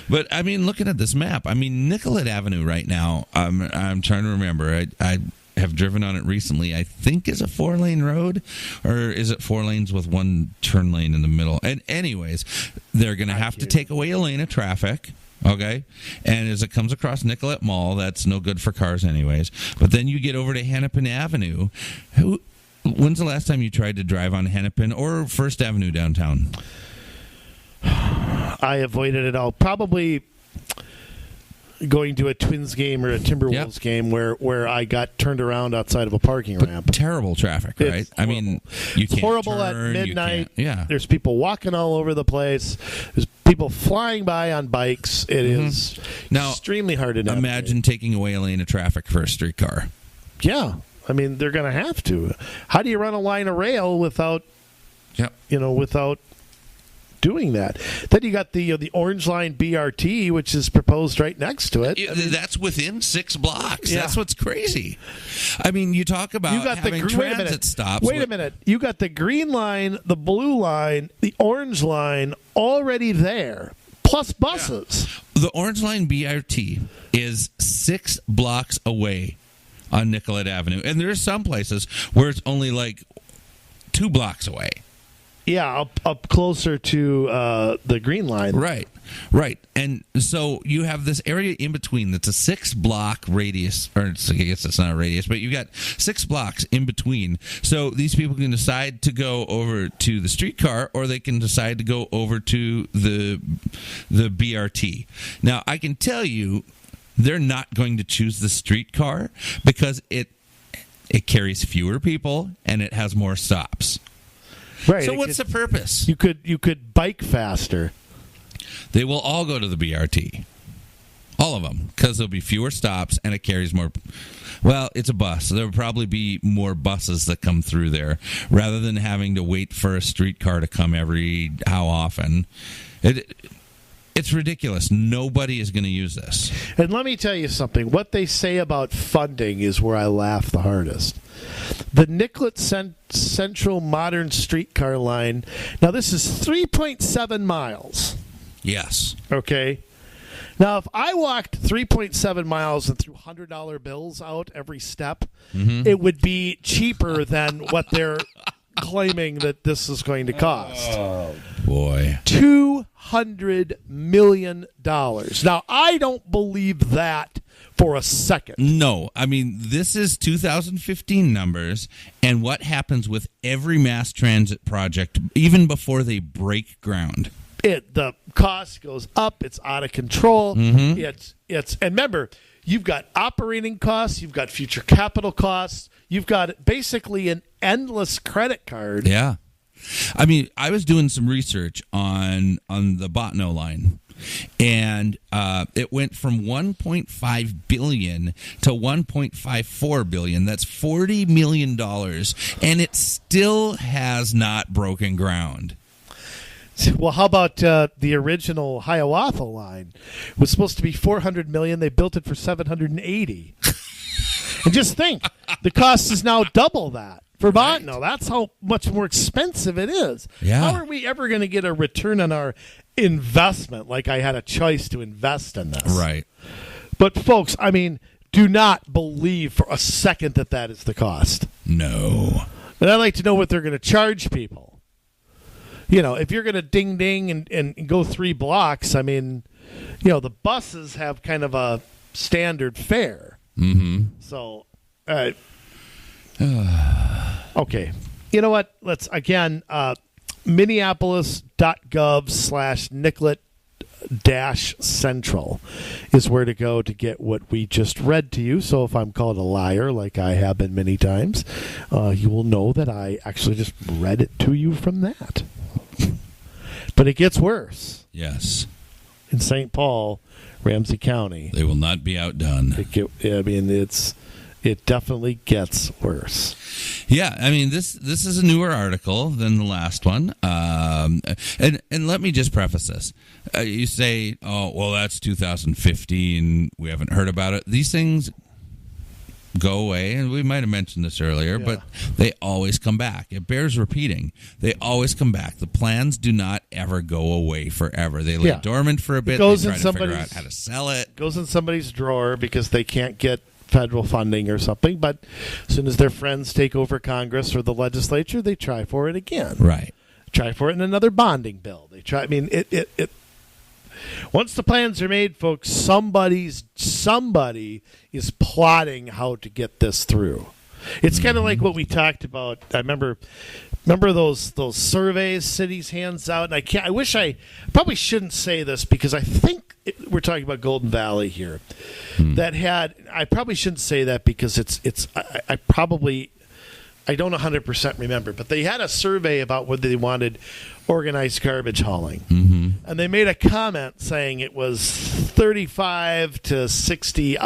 But I mean, looking at this map, I mean, Nicollet Avenue right now, I'm trying to remember. I have driven on it recently. I think is a 4-lane road, or is it 4 lanes with 1 turn lane in the middle? And anyways, they're going to have to take away a lane of traffic. Okay, and as it comes across Nicollet Mall, that's no good for cars anyways. But then you get over to Hennepin Avenue. When's the last time you tried to drive on Hennepin or First Avenue downtown? I avoided it all. Probably going to a Twins game or a Timberwolves game where I got turned around outside of a parking ramp. Terrible traffic, right? It's horrible. I mean, you can't horrible turn, at midnight. Yeah. There's people walking all over the place. There's people flying by on bikes. It is extremely hard to navigate. Imagine taking away a lane of traffic for a streetcar. Yeah. I mean, they're going to have to. How do you run a line of rail without doing that. Then you got the Orange Line BRT, which is proposed right next to it. That's within 6 blocks. Yeah. That's what's crazy. I mean, you talk about having transit stops. Wait a minute. You got the Green Line, the Blue Line, the Orange Line already there, plus buses. Yeah. The Orange Line BRT is 6 blocks away on Nicollet Avenue. And there's some places where it's only like 2 blocks away. Yeah, up closer to the Green Line. Right. And so you have this area in between that's a 6-block radius, or I guess it's not a radius, but you got 6 blocks in between. So these people can decide to go over to the streetcar, or they can decide to go over to the BRT. Now, I can tell you, they're not going to choose the streetcar because it carries fewer people and it has more stops. Right. So what's the purpose? You could bike faster. They will all go to the BRT. All of them, because there'll be fewer stops and it carries more. Well, it's a bus. There will probably be more buses that come through there rather than having to wait for a streetcar to come every how often. It's ridiculous. Nobody is going to use this. And let me tell you something. What they say about funding is where I laugh the hardest. The Nicollet Central Modern Streetcar Line. Now, this is 3.7 miles. Yes. Okay. Now, if I walked 3.7 miles and threw $100 bills out every step, it would be cheaper than what they're claiming that this is going to cost. Oh, boy. $200 million. Now, I don't believe that for a second. No. I mean, this is 2015 numbers, and what happens with every mass transit project, even before they break ground. The cost goes up. It's out of control. It's and remember, you've got operating costs. You've got future capital costs. You've got basically an endless credit card. Yeah. I mean, I was doing some research on the Botno line, and it went from $1.5 billion to $1.54 billion. That's $40 million, and it still has not broken ground. Well, how about the original Hiawatha line? It was supposed to be $400 million. They built it for $780. And just think, the cost is now double that for Botno. That's how much more expensive it is. Yeah. How are we ever going to get a return on our investment like I had a choice to invest in this? Right. But, folks, I mean, do not believe for a second that that is the cost. No. And I'd like to know what they're going to charge people. You know, if you're going to ding and go 3 blocks, I mean, you know, the buses have kind of a standard fare. So, okay. You know what? Let's, again, Minneapolis.gov/Nicollet-Central is where to go to get what we just read to you. So if I'm called a liar, like I have been many times, you will know that I actually just read it to you from that. But it gets worse. Yes. In St. Paul, Ramsey County. They will not be outdone. It definitely gets worse. Yeah, I mean this is a newer article than the last one, and let me just preface this. You say, "Oh, well, that's 2015. We haven't heard about it." These things go away, and we might have mentioned this earlier, but they always come back. It bears repeating. They always come back. The plans do not ever go away forever. They lay dormant for a bit. They try to figure out how to sell it. Goes in somebody's drawer because they can't get federal funding or something, but as soon as their friends take over Congress or the legislature, they try for it again. Right. Try for it in another bonding bill. They try. I mean, it once the plans are made, folks, somebody is plotting how to get this through. It's kind of like what we talked about. I remember those surveys cities hands out, and I probably shouldn't say this because I think we're talking about Golden Valley here. I probably shouldn't say that because I don't 100% remember, but they had a survey about whether they wanted organized garbage hauling. And they made a comment saying it was 35 to 60,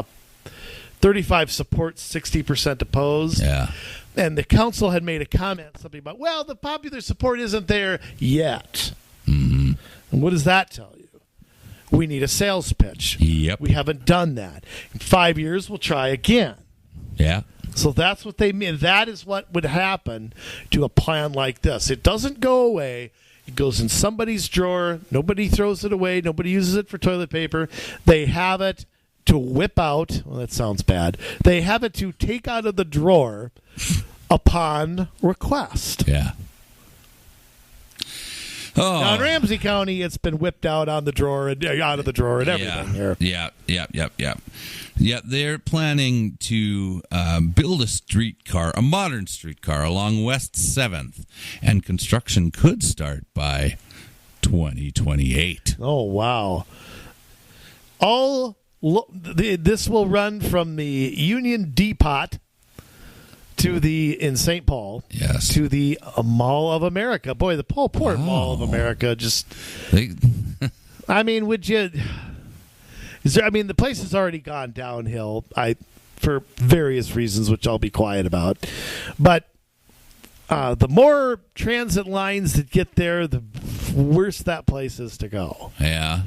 35 supports, 60% oppose. Yeah. And the council had made a comment, something about, well, the popular support isn't there yet. And what does that tell you? We need a sales pitch. Yep. We haven't done that. In 5 years, we'll try again. Yeah. So that's what they mean. That is what would happen to a plan like this. It doesn't go away. It goes in somebody's drawer. Nobody throws it away. Nobody uses it for toilet paper. They have it to whip out. Well, that sounds bad. They have it to take out of the drawer upon request. Yeah. Oh. Now in Ramsey County, it's been whipped out on the drawer and out of the drawer and everything here. Yeah. Yeah, they're planning to build a modern streetcar along West 7th, and construction could start by 2028. Oh, wow. This will run from the Union Depot in St. Paul, yes, to the Mall of America. Boy, the poor Mall of America just. I mean, would you? Is there? I mean, the place has already gone downhill. For various reasons, which I'll be quiet about, but the more transit lines that get there, the worse that place is to go. Yeah.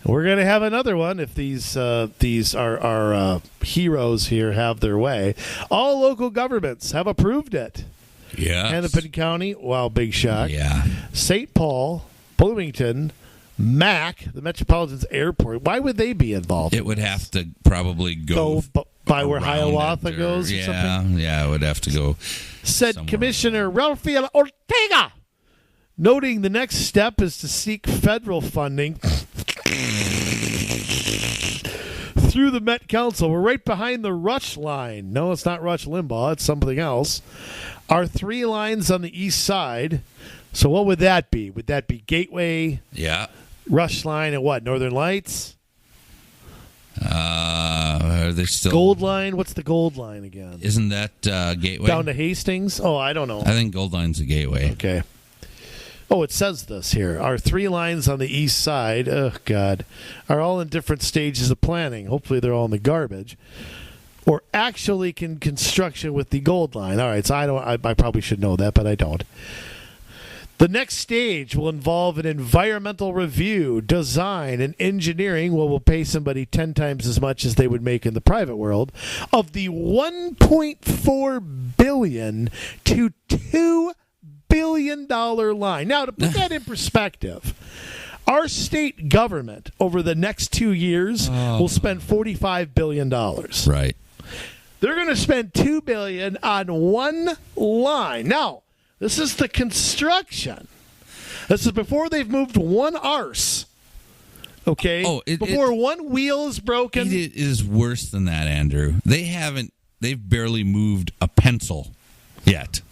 We're going to have another one if these our heroes here have their way. All local governments have approved it. Yeah. Hennepin County, wow, big shock. Yeah. St. Paul, Bloomington, MAC, the Metropolitan Airport. Why would they be involved? It would have to probably go by where Hiawatha goes or something? Yeah, it would have to go. Said somewhere. Commissioner Rafael Ortega, noting the next step is to seek federal funding through the Met Council. We're right behind the Rush line. No, it's not Rush Limbaugh. It's something else. Our 3 lines on the east side. So what would that be? Would that be Gateway? Yeah. Rush line and what? Northern Lights? Are they still Gold Line? What's the Gold Line again? Isn't that Gateway? Down to Hastings? Oh, I don't know. I think Gold Line's a Gateway. Okay. Oh, it says this here. Our 3 lines on the east side, oh God, are all in different stages of planning. Hopefully they're all in the garbage. Or actually construction with the Gold Line. All right, so I probably should know that, but I don't. The next stage will involve an environmental review, design, and engineering. Well, we'll pay somebody 10 times as much as they would make in the private world, of the $1.4 billion to $2 billion line. Now, to put that in perspective, our state government over the next 2 years will spend $45 billion. Right. They're going to spend $2 billion on one line. Now, this is the construction. This is before they've moved one arse. Okay? Before one wheel is broken. It is worse than that, Andrew. They've barely moved a pencil yet.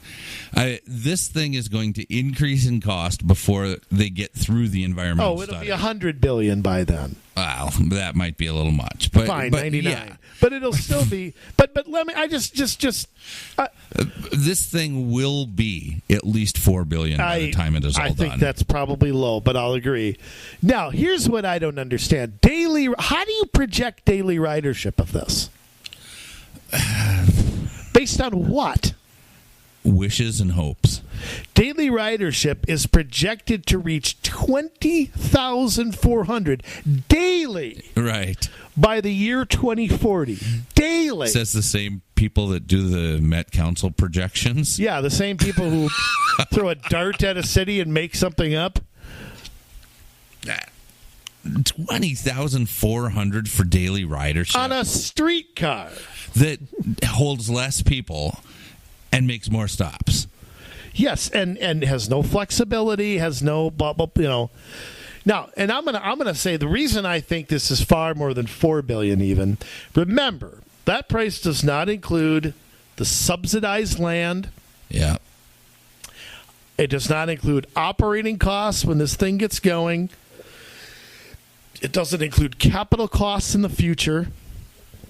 This thing is going to increase in cost before they get through the environmental study. It'll be $100 billion by then. Wow, that might be a little much. But, fine, but 99. Yeah. But it'll still be. But let me. I just. This thing will be at least $4 billion by the time it is all done. I think that's probably low, but I'll agree. Now, here's what I don't understand: how do you project daily ridership of this? Based on what? Wishes and hopes. Daily ridership is projected to reach 20,400 daily. Right. By the year 2040. Daily. Says the same people that do the Met Council projections. Yeah, the same people who throw a dart at a city and make something up. 20,400 for daily ridership. On a streetcar. That holds less people and makes more stops. Yes, and has no flexibility, has no blah, blah, Now, and I'm gonna say the reason I think this is far more than $4 billion even. Remember, that price does not include the subsidized land. Yeah. It does not include operating costs when this thing gets going. It doesn't include capital costs in the future.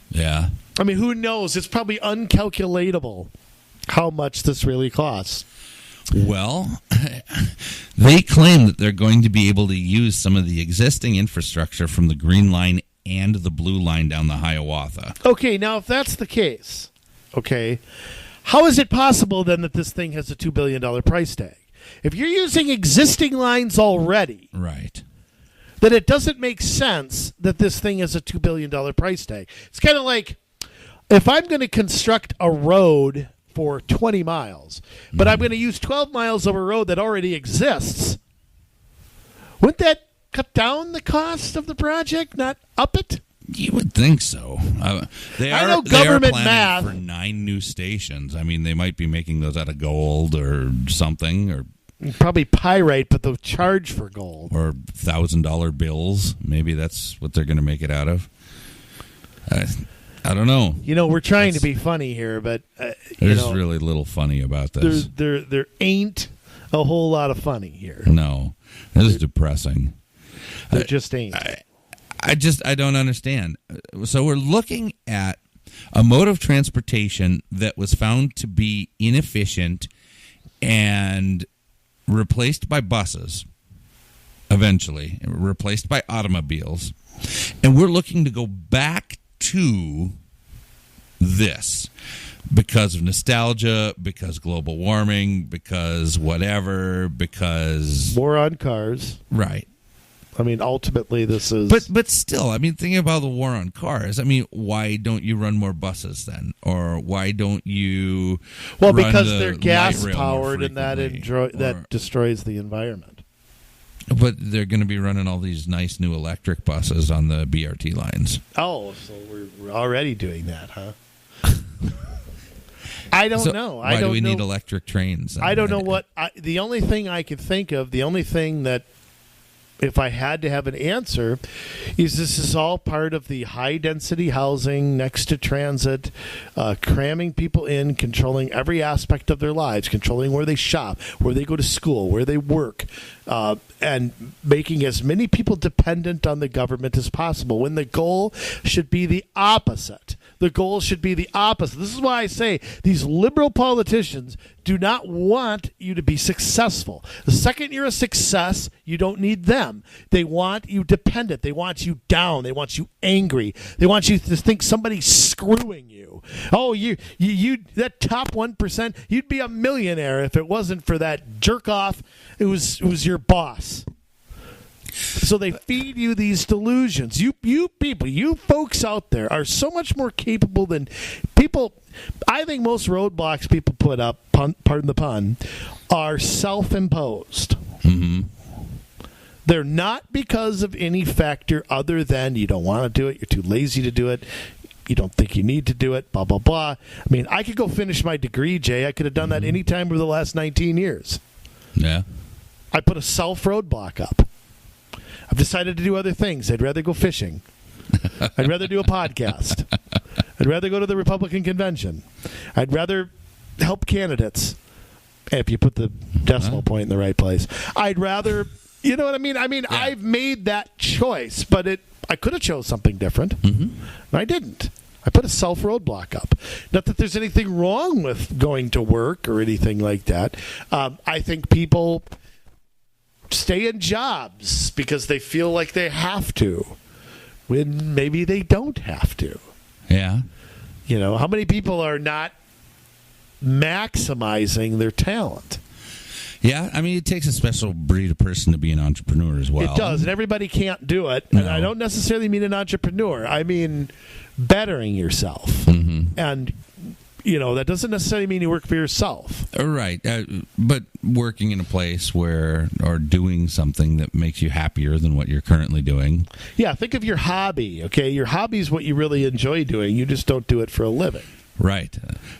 Yeah. I mean, who knows? It's probably uncalculatable how much this really costs. Well, they claim that they're going to be able to use some of the existing infrastructure from the Green Line and the Blue Line down the Hiawatha. Okay, now if that's the case, how is it possible then that this thing has a $2 billion price tag? If you're using existing lines already, right? that it doesn't make sense that this thing is a $2 billion price tag. It's kind of like if I'm going to construct a road for 20 miles, but I'm going to use 12 miles of a road that already exists, wouldn't that cut down the cost of the project, not up it? You would think so. They I are, know they are government planning math. for 9 new stations. I mean, they might be making those out of gold or something, or Probably pyrite, but they'll charge for gold. or $1,000 bills. Maybe that's what they're going to make it out of. I don't know. You know, we're trying to be funny here, but There's really little funny about this. there ain't a whole lot of funny here. No, this is depressing. There just ain't. I don't understand. So we're looking at a mode of transportation that was found to be inefficient and replaced by buses, eventually, replaced by automobiles. And we're looking to go back to this because of nostalgia, because global warming, because whatever, because... War on cars. Right. I mean, ultimately, this is... But still, I mean, thinking about the war on cars, I mean, why don't you run more buses then? Or why don't you Well, run because the they're light gas-powered, rail and that frequently? that destroys the environment. But they're going to be running all these nice new electric buses on the BRT lines. Oh, so we're already doing that, huh? I don't know. Why do we need electric trains? I don't know what... the only thing I could think of, the only thing that, if I had to have an answer, is this is all part of the high-density housing next to transit, cramming people in, controlling every aspect of their lives, controlling where they shop, where they go to school, where they work, and making as many people dependent on the government as possible, when the goal should be the opposite. The goal should be the opposite. This is why I say these liberal politicians do not want you to be successful. The second you're a success, you don't need them. They want you dependent. They want you down. They want you angry. They want you to think somebody's screwing you. Oh, you that top 1%, you'd be a millionaire if it wasn't for that jerk off who was your boss. So they feed you these delusions. You people, you folks out there are so much more capable than people. I think most roadblocks people put up, pardon the pun, are self-imposed. Mm-hmm. They're not because of any factor other than you don't want to do it, you're too lazy to do it, you don't think you need to do it, blah, blah, blah. I mean, I could go finish my degree, Jay. I could have done that any time over the last 19 years. Yeah. I put a self-roadblock up. I've decided to do other things. I'd rather go fishing. I'd rather do a podcast. I'd rather go to the Republican convention. I'd rather help candidates, if you put the decimal point in the right place. I'd rather, you know what I mean? Yeah. I've made that choice, but I could have chose something different, and I didn't. I put a self-roadblock up. Not that there's anything wrong with going to work or anything like that. I think people stay in jobs because they feel like they have to, when maybe they don't have to. Yeah. You know, how many people are not maximizing their talent? Yeah, I mean, it takes a special breed of person to be an entrepreneur as well. It does, and everybody can't do it. No. And I don't necessarily mean an entrepreneur. I mean bettering yourself. Mm-hmm. And, you know, that doesn't necessarily mean you work for yourself. Right. But working in a place or doing something that makes you happier than what you're currently doing. Yeah, think of your hobby, okay? Your hobby is what you really enjoy doing. You just don't do it for a living. Right.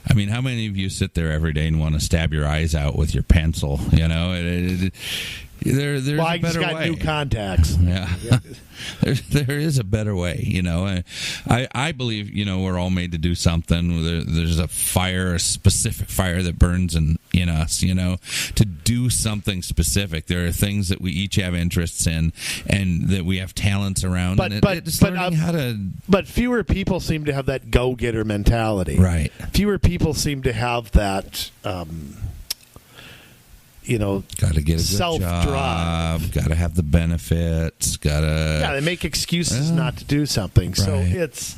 I mean, how many of you sit there every day and want to stab your eyes out with your pencil? You know, there's a better way. I just got new contacts. Yeah. There is a better way, you know. I believe, you know, we're all made to do something. There's a fire, a specific fire that burns in us, you know, to do something specific. There are things that we each have interests in and that we have talents around. But fewer people seem to have that go-getter mentality. Right. Fewer people seem to have that... you know, got to get a good self-drive. Job, got to have the benefits, got to... Yeah, they make excuses not to do something. So right. it's...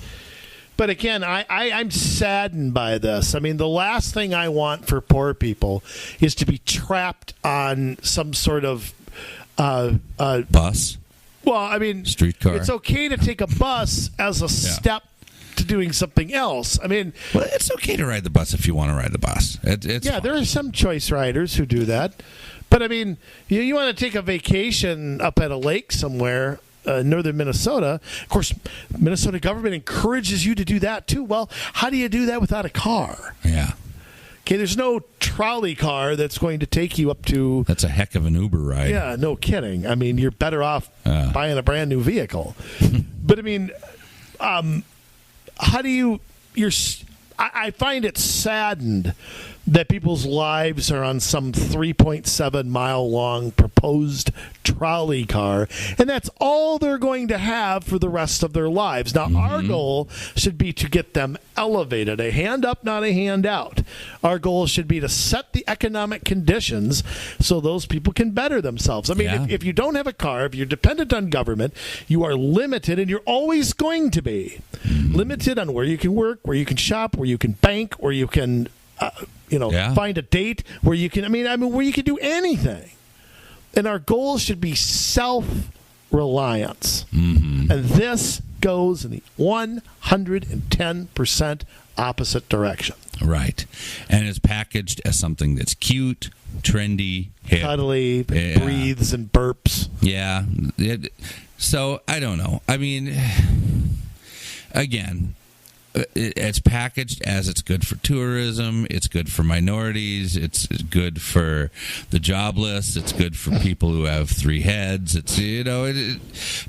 But again, I'm saddened by this. I mean, the last thing I want for poor people is to be trapped on some sort of... bus? Well, I mean, Streetcar. It's okay to take a bus as a step to doing something else. I mean, well, it's okay to ride the bus if you want to ride the bus. It's fine. there are some choice riders who do that. But I mean, you want to take a vacation up at a lake somewhere, northern Minnesota. Of course, Minnesota government encourages you to do that too. Well, how do you do that without a car? Yeah. Okay, there's no trolley car that's going to take you up to... That's a heck of an Uber ride. Yeah, no kidding. I mean, you're better off buying a brand new vehicle. But I mean, how do you... I find it saddened that people's lives are on some 3.7 mile long proposed trolley car, and that's all they're going to have for the rest of their lives. Now, our goal should be to get them elevated, a hand up, not a hand out. Our goal should be to set the economic conditions so those people can better themselves. I mean, if you don't have a car, if you're dependent on government, you are limited, and you're always going to be limited on where you can work, where you can shop, where you can bank, where you can find a date, where you can where you can do anything. And our goal should be self-reliance. And this goes in the 110% opposite direction. Right. And it's packaged as something that's cute, trendy, hip, cuddly, breathes and burps. Yeah. So, I don't know. I mean, again, it's packaged as it's good for tourism, it's good for minorities, it's good for the jobless, it's good for people who have three heads. It's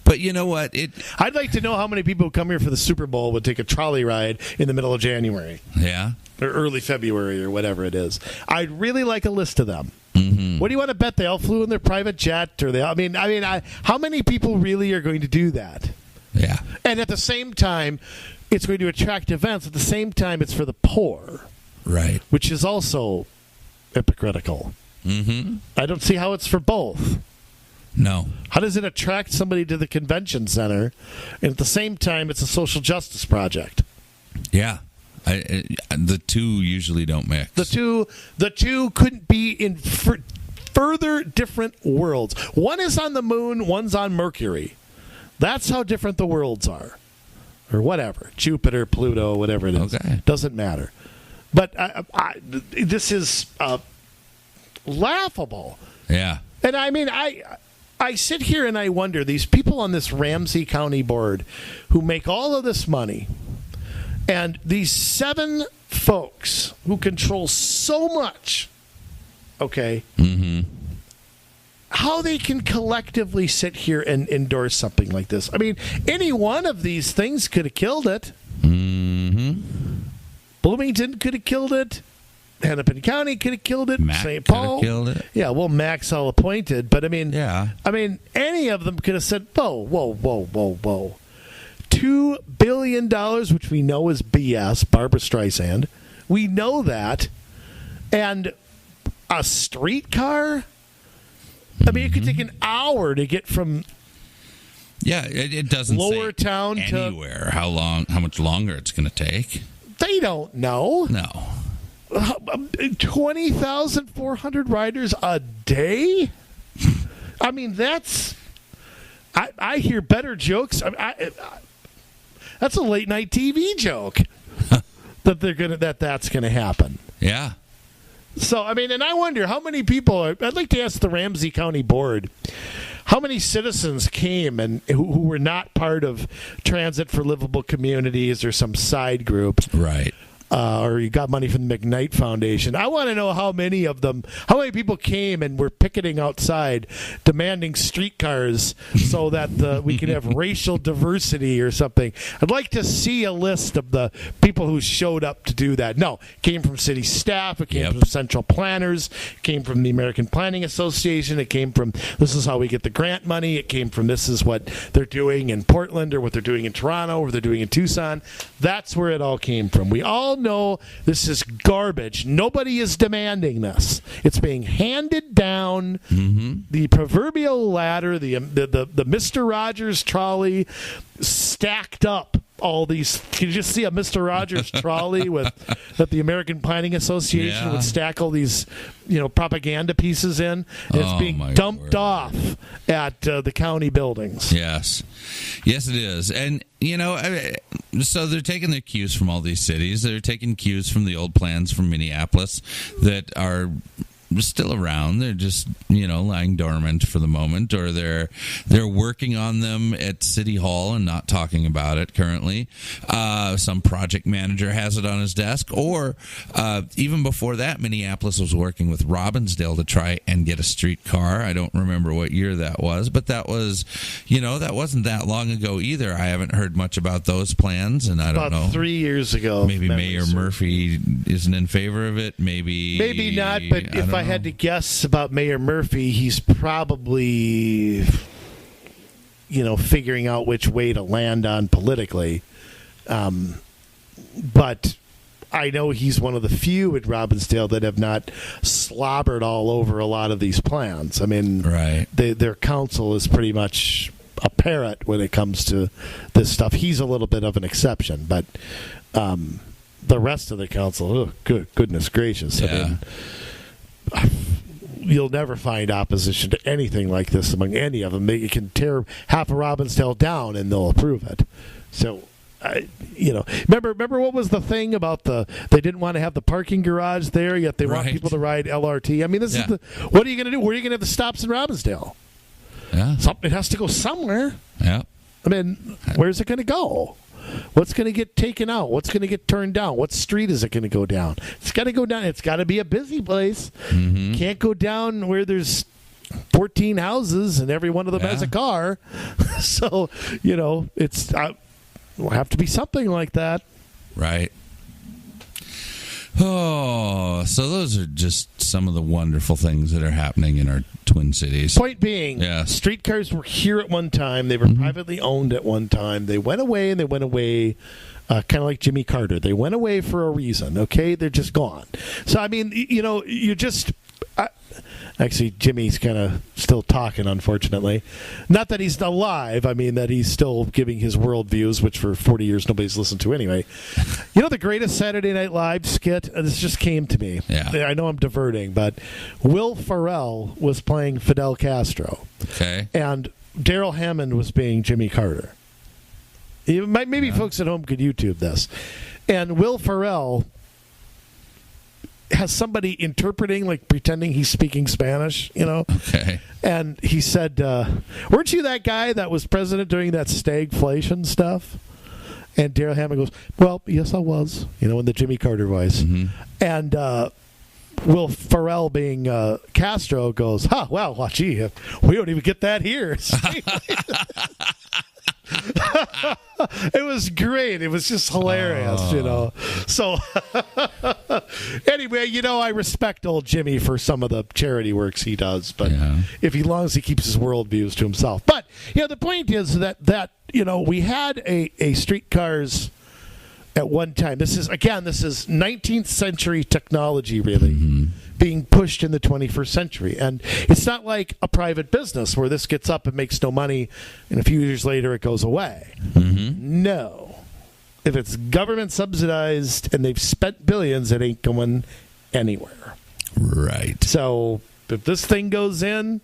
but you know what? I'd like to know how many people who come here for the Super Bowl would take a trolley ride in the middle of January. Yeah. Or early February or whatever it is. I'd really like a list of them. What do you want to bet? They all flew in their private jet, or how many people really are going to do that? Yeah. And at the same time, it's going to attract events. At the same time, it's for the poor. Right. Which is also hypocritical. I don't see how it's for both. No. How does it attract somebody to the convention center, and at the same time, it's a social justice project? Yeah. The two usually don't mix. The two couldn't be in further different worlds. One is on the moon, one's on Mercury. That's how different the worlds are. Or whatever. Jupiter, Pluto, whatever it is. Okay. Doesn't matter. But this is laughable. Yeah. And I mean, I sit here and I wonder, these people on this Ramsey County board who make all of this money, and these 7 folks who control so much, okay, how they can collectively sit here and endorse something like this. I mean, any one of these things could have killed it. Bloomington could have killed it. Hennepin County could have killed it. St. Paul killed it. Yeah, well, Mac's all appointed, but I mean, any of them could have said, whoa. $2 billion, which we know is BS, Barbara Streisand. We know that. And a streetcar? I mean, it could take an hour to get from it doesn't lower say town anywhere how much longer it's going to take. They don't know. No. 20,400 riders a day? I mean, that's... I hear better jokes. That's a late night TV joke that's gonna happen. Yeah. So I mean, and I wonder how many people. I'd like to ask the Ramsey County Board, how many citizens came and who were not part of Transit for Livable Communities or some side group, right? Or you got money from the McKnight Foundation. I want to know how many people came and were picketing outside demanding streetcars so that we can have racial diversity or something. I'd like to see a list of the people who showed up to do that. No, it came from city staff. It came from central planners. It came from the American Planning Association. It came from, this is how we get the grant money. It came from, this is what they're doing in Portland or what they're doing in Toronto or what they're doing in Tucson. That's where it all came from. We all know this is garbage. Nobody is demanding this. It's being handed down the proverbial ladder, the Mr. Rogers trolley, stacked up all these. You just see a Mr. Rogers trolley that the American Pining Association would stack all these, propaganda pieces in. And it's being dumped off at the county buildings. Yes, it is, and so they're taking their cues from all these cities. They're taking cues from the old plans from Minneapolis that are still around. They're just lying dormant for the moment, or they're working on them at City Hall and not talking about it currently. Some project manager has it on his desk, or even before that, Minneapolis was working with Robbinsdale to try and get a streetcar. I don't remember what year that was, but that was that wasn't that long ago either. I haven't heard much about those plans, and I don't know, 3 years ago. Maybe Mayor Murphy isn't in favor of it. Maybe not, but if I had to guess about Mayor Murphy, he's probably, figuring out which way to land on politically. But I know he's one of the few at Robbinsdale that have not slobbered all over a lot of these plans. I mean, right. Their council is pretty much a parrot when it comes to this stuff. He's a little bit of an exception, but the rest of the council, goodness gracious. Yeah. I mean, you'll never find opposition to anything like this among any of them. You can tear half of Robbinsdale down and they'll approve it. So, remember what was the thing about they didn't want to have the parking garage there, yet they want people to ride LRT. I mean, this is what are you going to do? Where are you going to have the stops in Robbinsdale? Yeah, it has to go somewhere. Yeah, I mean, where's it going to go? What's going to get taken out? What's going to get turned down? What street is it going to go down? It's got to go down. It's got to be a busy place. Mm-hmm. Can't go down where there's 14 houses and every one of them has a car. So, it's will have to be something like that. Right. Oh, so those are just some of the wonderful things that are happening in our Twin Cities. Point being, streetcars were here at one time. They were privately owned at one time. They went away, and they went away kind of like Jimmy Carter. They went away for a reason, okay? They're just gone. So, I mean, you just... Actually, Jimmy's kind of still talking, unfortunately. Not that he's alive. I mean, that he's still giving his worldviews, which for 40 years nobody's listened to anyway. The greatest Saturday Night Live skit? This just came to me. Yeah. I know I'm diverting, but Will Ferrell was playing Fidel Castro. Okay. And Daryl Hammond was being Jimmy Carter. Maybe folks at home could YouTube this. And Will Ferrell has somebody interpreting, like pretending he's speaking Spanish, Okay. And he said, weren't you that guy that was president during that stagflation stuff? And Daryl Hammond goes, well, yes, I was, in the Jimmy Carter voice. Mm-hmm. And Will Ferrell being Castro goes, well, gee, we don't even get that here. It was great. It was just hilarious, So, anyway, I respect old Jimmy for some of the charity works he does, but as long as he keeps his worldviews to himself. But, the point is that we had a streetcars at one time. This is 19th century technology, really, being pushed in the 21st century. And it's not like a private business where this gets up and makes no money, and a few years later it goes away. Mm-hmm. No. If it's government subsidized and they've spent billions, it ain't going anywhere. Right. So if this thing goes in,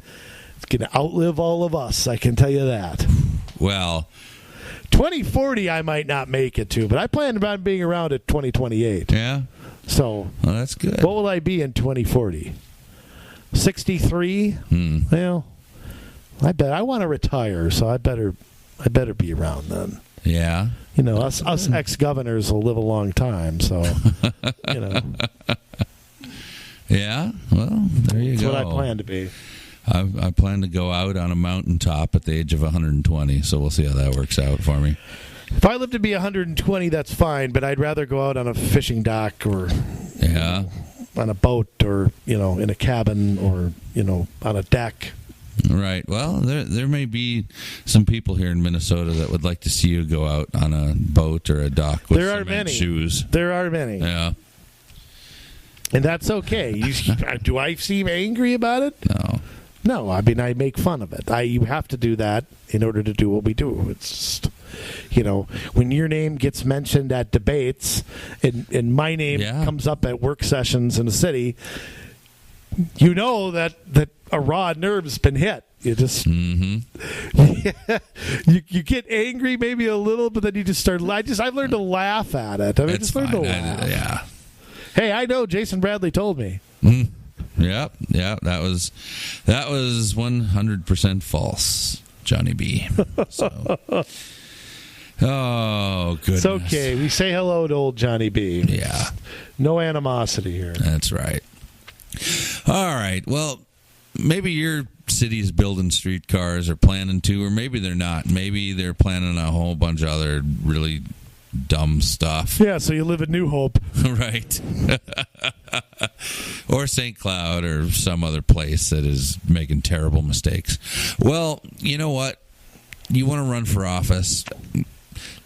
it's going to outlive all of us, I can tell you that. Well, 2040 I might not make it to, but I plan on being around at 2028. Yeah. So, well, that's good. What will I be in 2040? 63? Well, I bet I want to retire, so I better be around then. Yeah. Us ex-governors will live a long time, so, Yeah, well, there you go. That's what I plan to be. I plan to go out on a mountaintop at the age of 120, so we'll see how that works out for me. If I live to be 120, that's fine, but I'd rather go out on a fishing dock or on a boat or, in a cabin or, on a deck. Right. Well, there may be some people here in Minnesota that would like to see you go out on a boat or a dock with cement shoes. There are many. Yeah. And that's okay. Do I seem angry about it? No. I mean, I make fun of it. You have to do that in order to do what we do. It's just, when your name gets mentioned at debates and my name comes up at work sessions in the city, that a raw nerve's been hit. You just you get angry maybe a little, but then you just start. I've learned to laugh at it. Just learned to laugh. Hey, I know. Jason Bradley told me. Yeah. That was 100% false, Johnny B. So, oh goodness. It's okay. We say hello to old Johnny B. Yeah. No animosity here. That's right. All right. Well, maybe your city is building streetcars or planning to, or maybe they're not. Maybe they're planning a whole bunch of other really dumb stuff. Yeah, so you live in New Hope. Right. Or St. Cloud or some other place that is making terrible mistakes. Well, you know what? You want to run for office.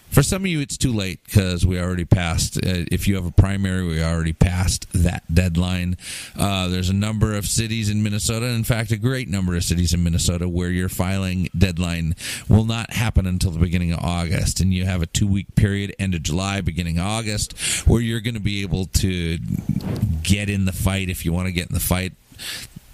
For some of you, it's too late because we already passed. If you have a primary, we already passed that deadline. There's a number of cities in Minnesota, in fact, a great number of cities in Minnesota, where your filing deadline will not happen until the beginning of August. And you have a 2-week period, end of July, beginning of August, where you're going to be able to get in the fight if you want to get in the fight.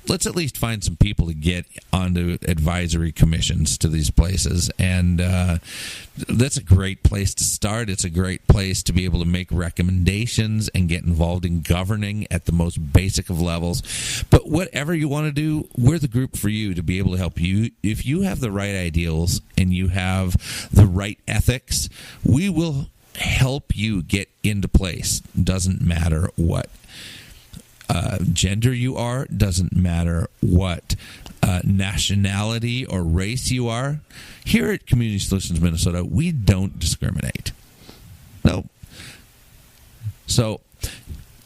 Let's at least find some people to get onto advisory commissions to these places. And that's a great place to start. It's a great place to be able to make recommendations and get involved in governing at the most basic of levels. But whatever you want to do, we're the group for you to be able to help you. If you have the right ideals and you have the right ethics, we will help you get into place. Doesn't matter what gender you are, doesn't matter what nationality or race you are. Here at Community Solutions Minnesota, we don't discriminate. No. So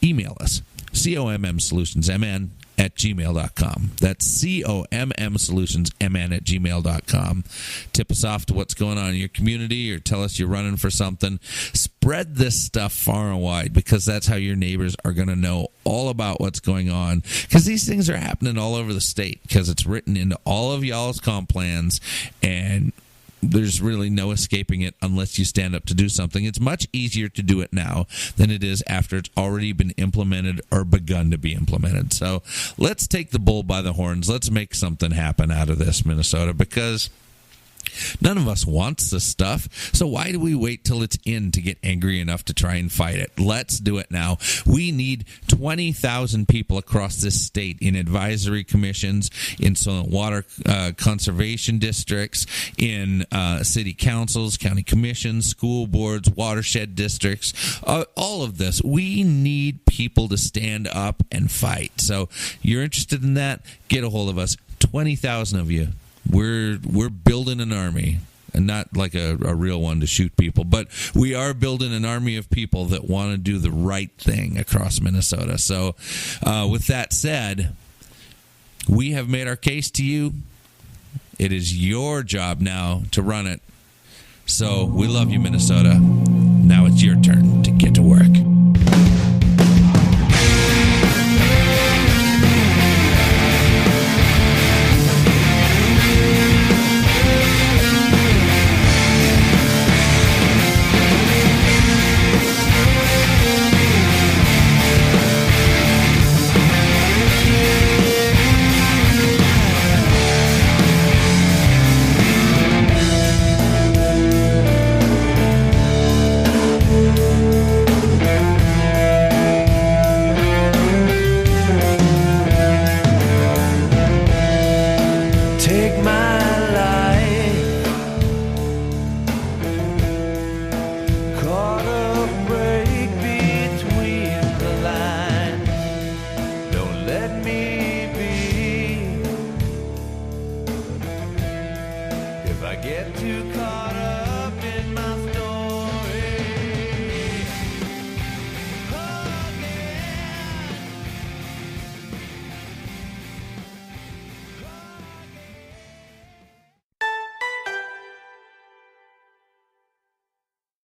email us, commsolutionsmn@gmail.com. That's commsolutionsmn@gmail.com. Tip us off to what's going on in your community, or tell us you're running for something. Spread this stuff far and wide, because that's how your neighbors are going to know all about what's going on, because these things are happening all over the state, because it's written into all of y'all's comp plans, and there's really no escaping it unless you stand up to do something. It's much easier to do it now than it is after it's already been implemented or begun to be implemented. So let's take the bull by the horns. Let's make something happen out of this, Minnesota, because none of us wants this stuff. So why do we wait till it's in to get angry enough to try and fight it? Let's do it now. We need 20,000 people across this state in advisory commissions, in soil and water conservation districts, in city councils, county commissions, school boards, watershed districts, all of this. We need people to stand up and fight. So you're interested in that? Get a hold of us. 20,000 of you. We're building an army, and not like a real one to shoot people, but we are building an army of people that want to do the right thing across Minnesota. So with that said, we have made our case to you. It is your job now to run it. So we love you, Minnesota. Now it's your turn to get to work. If I get too caught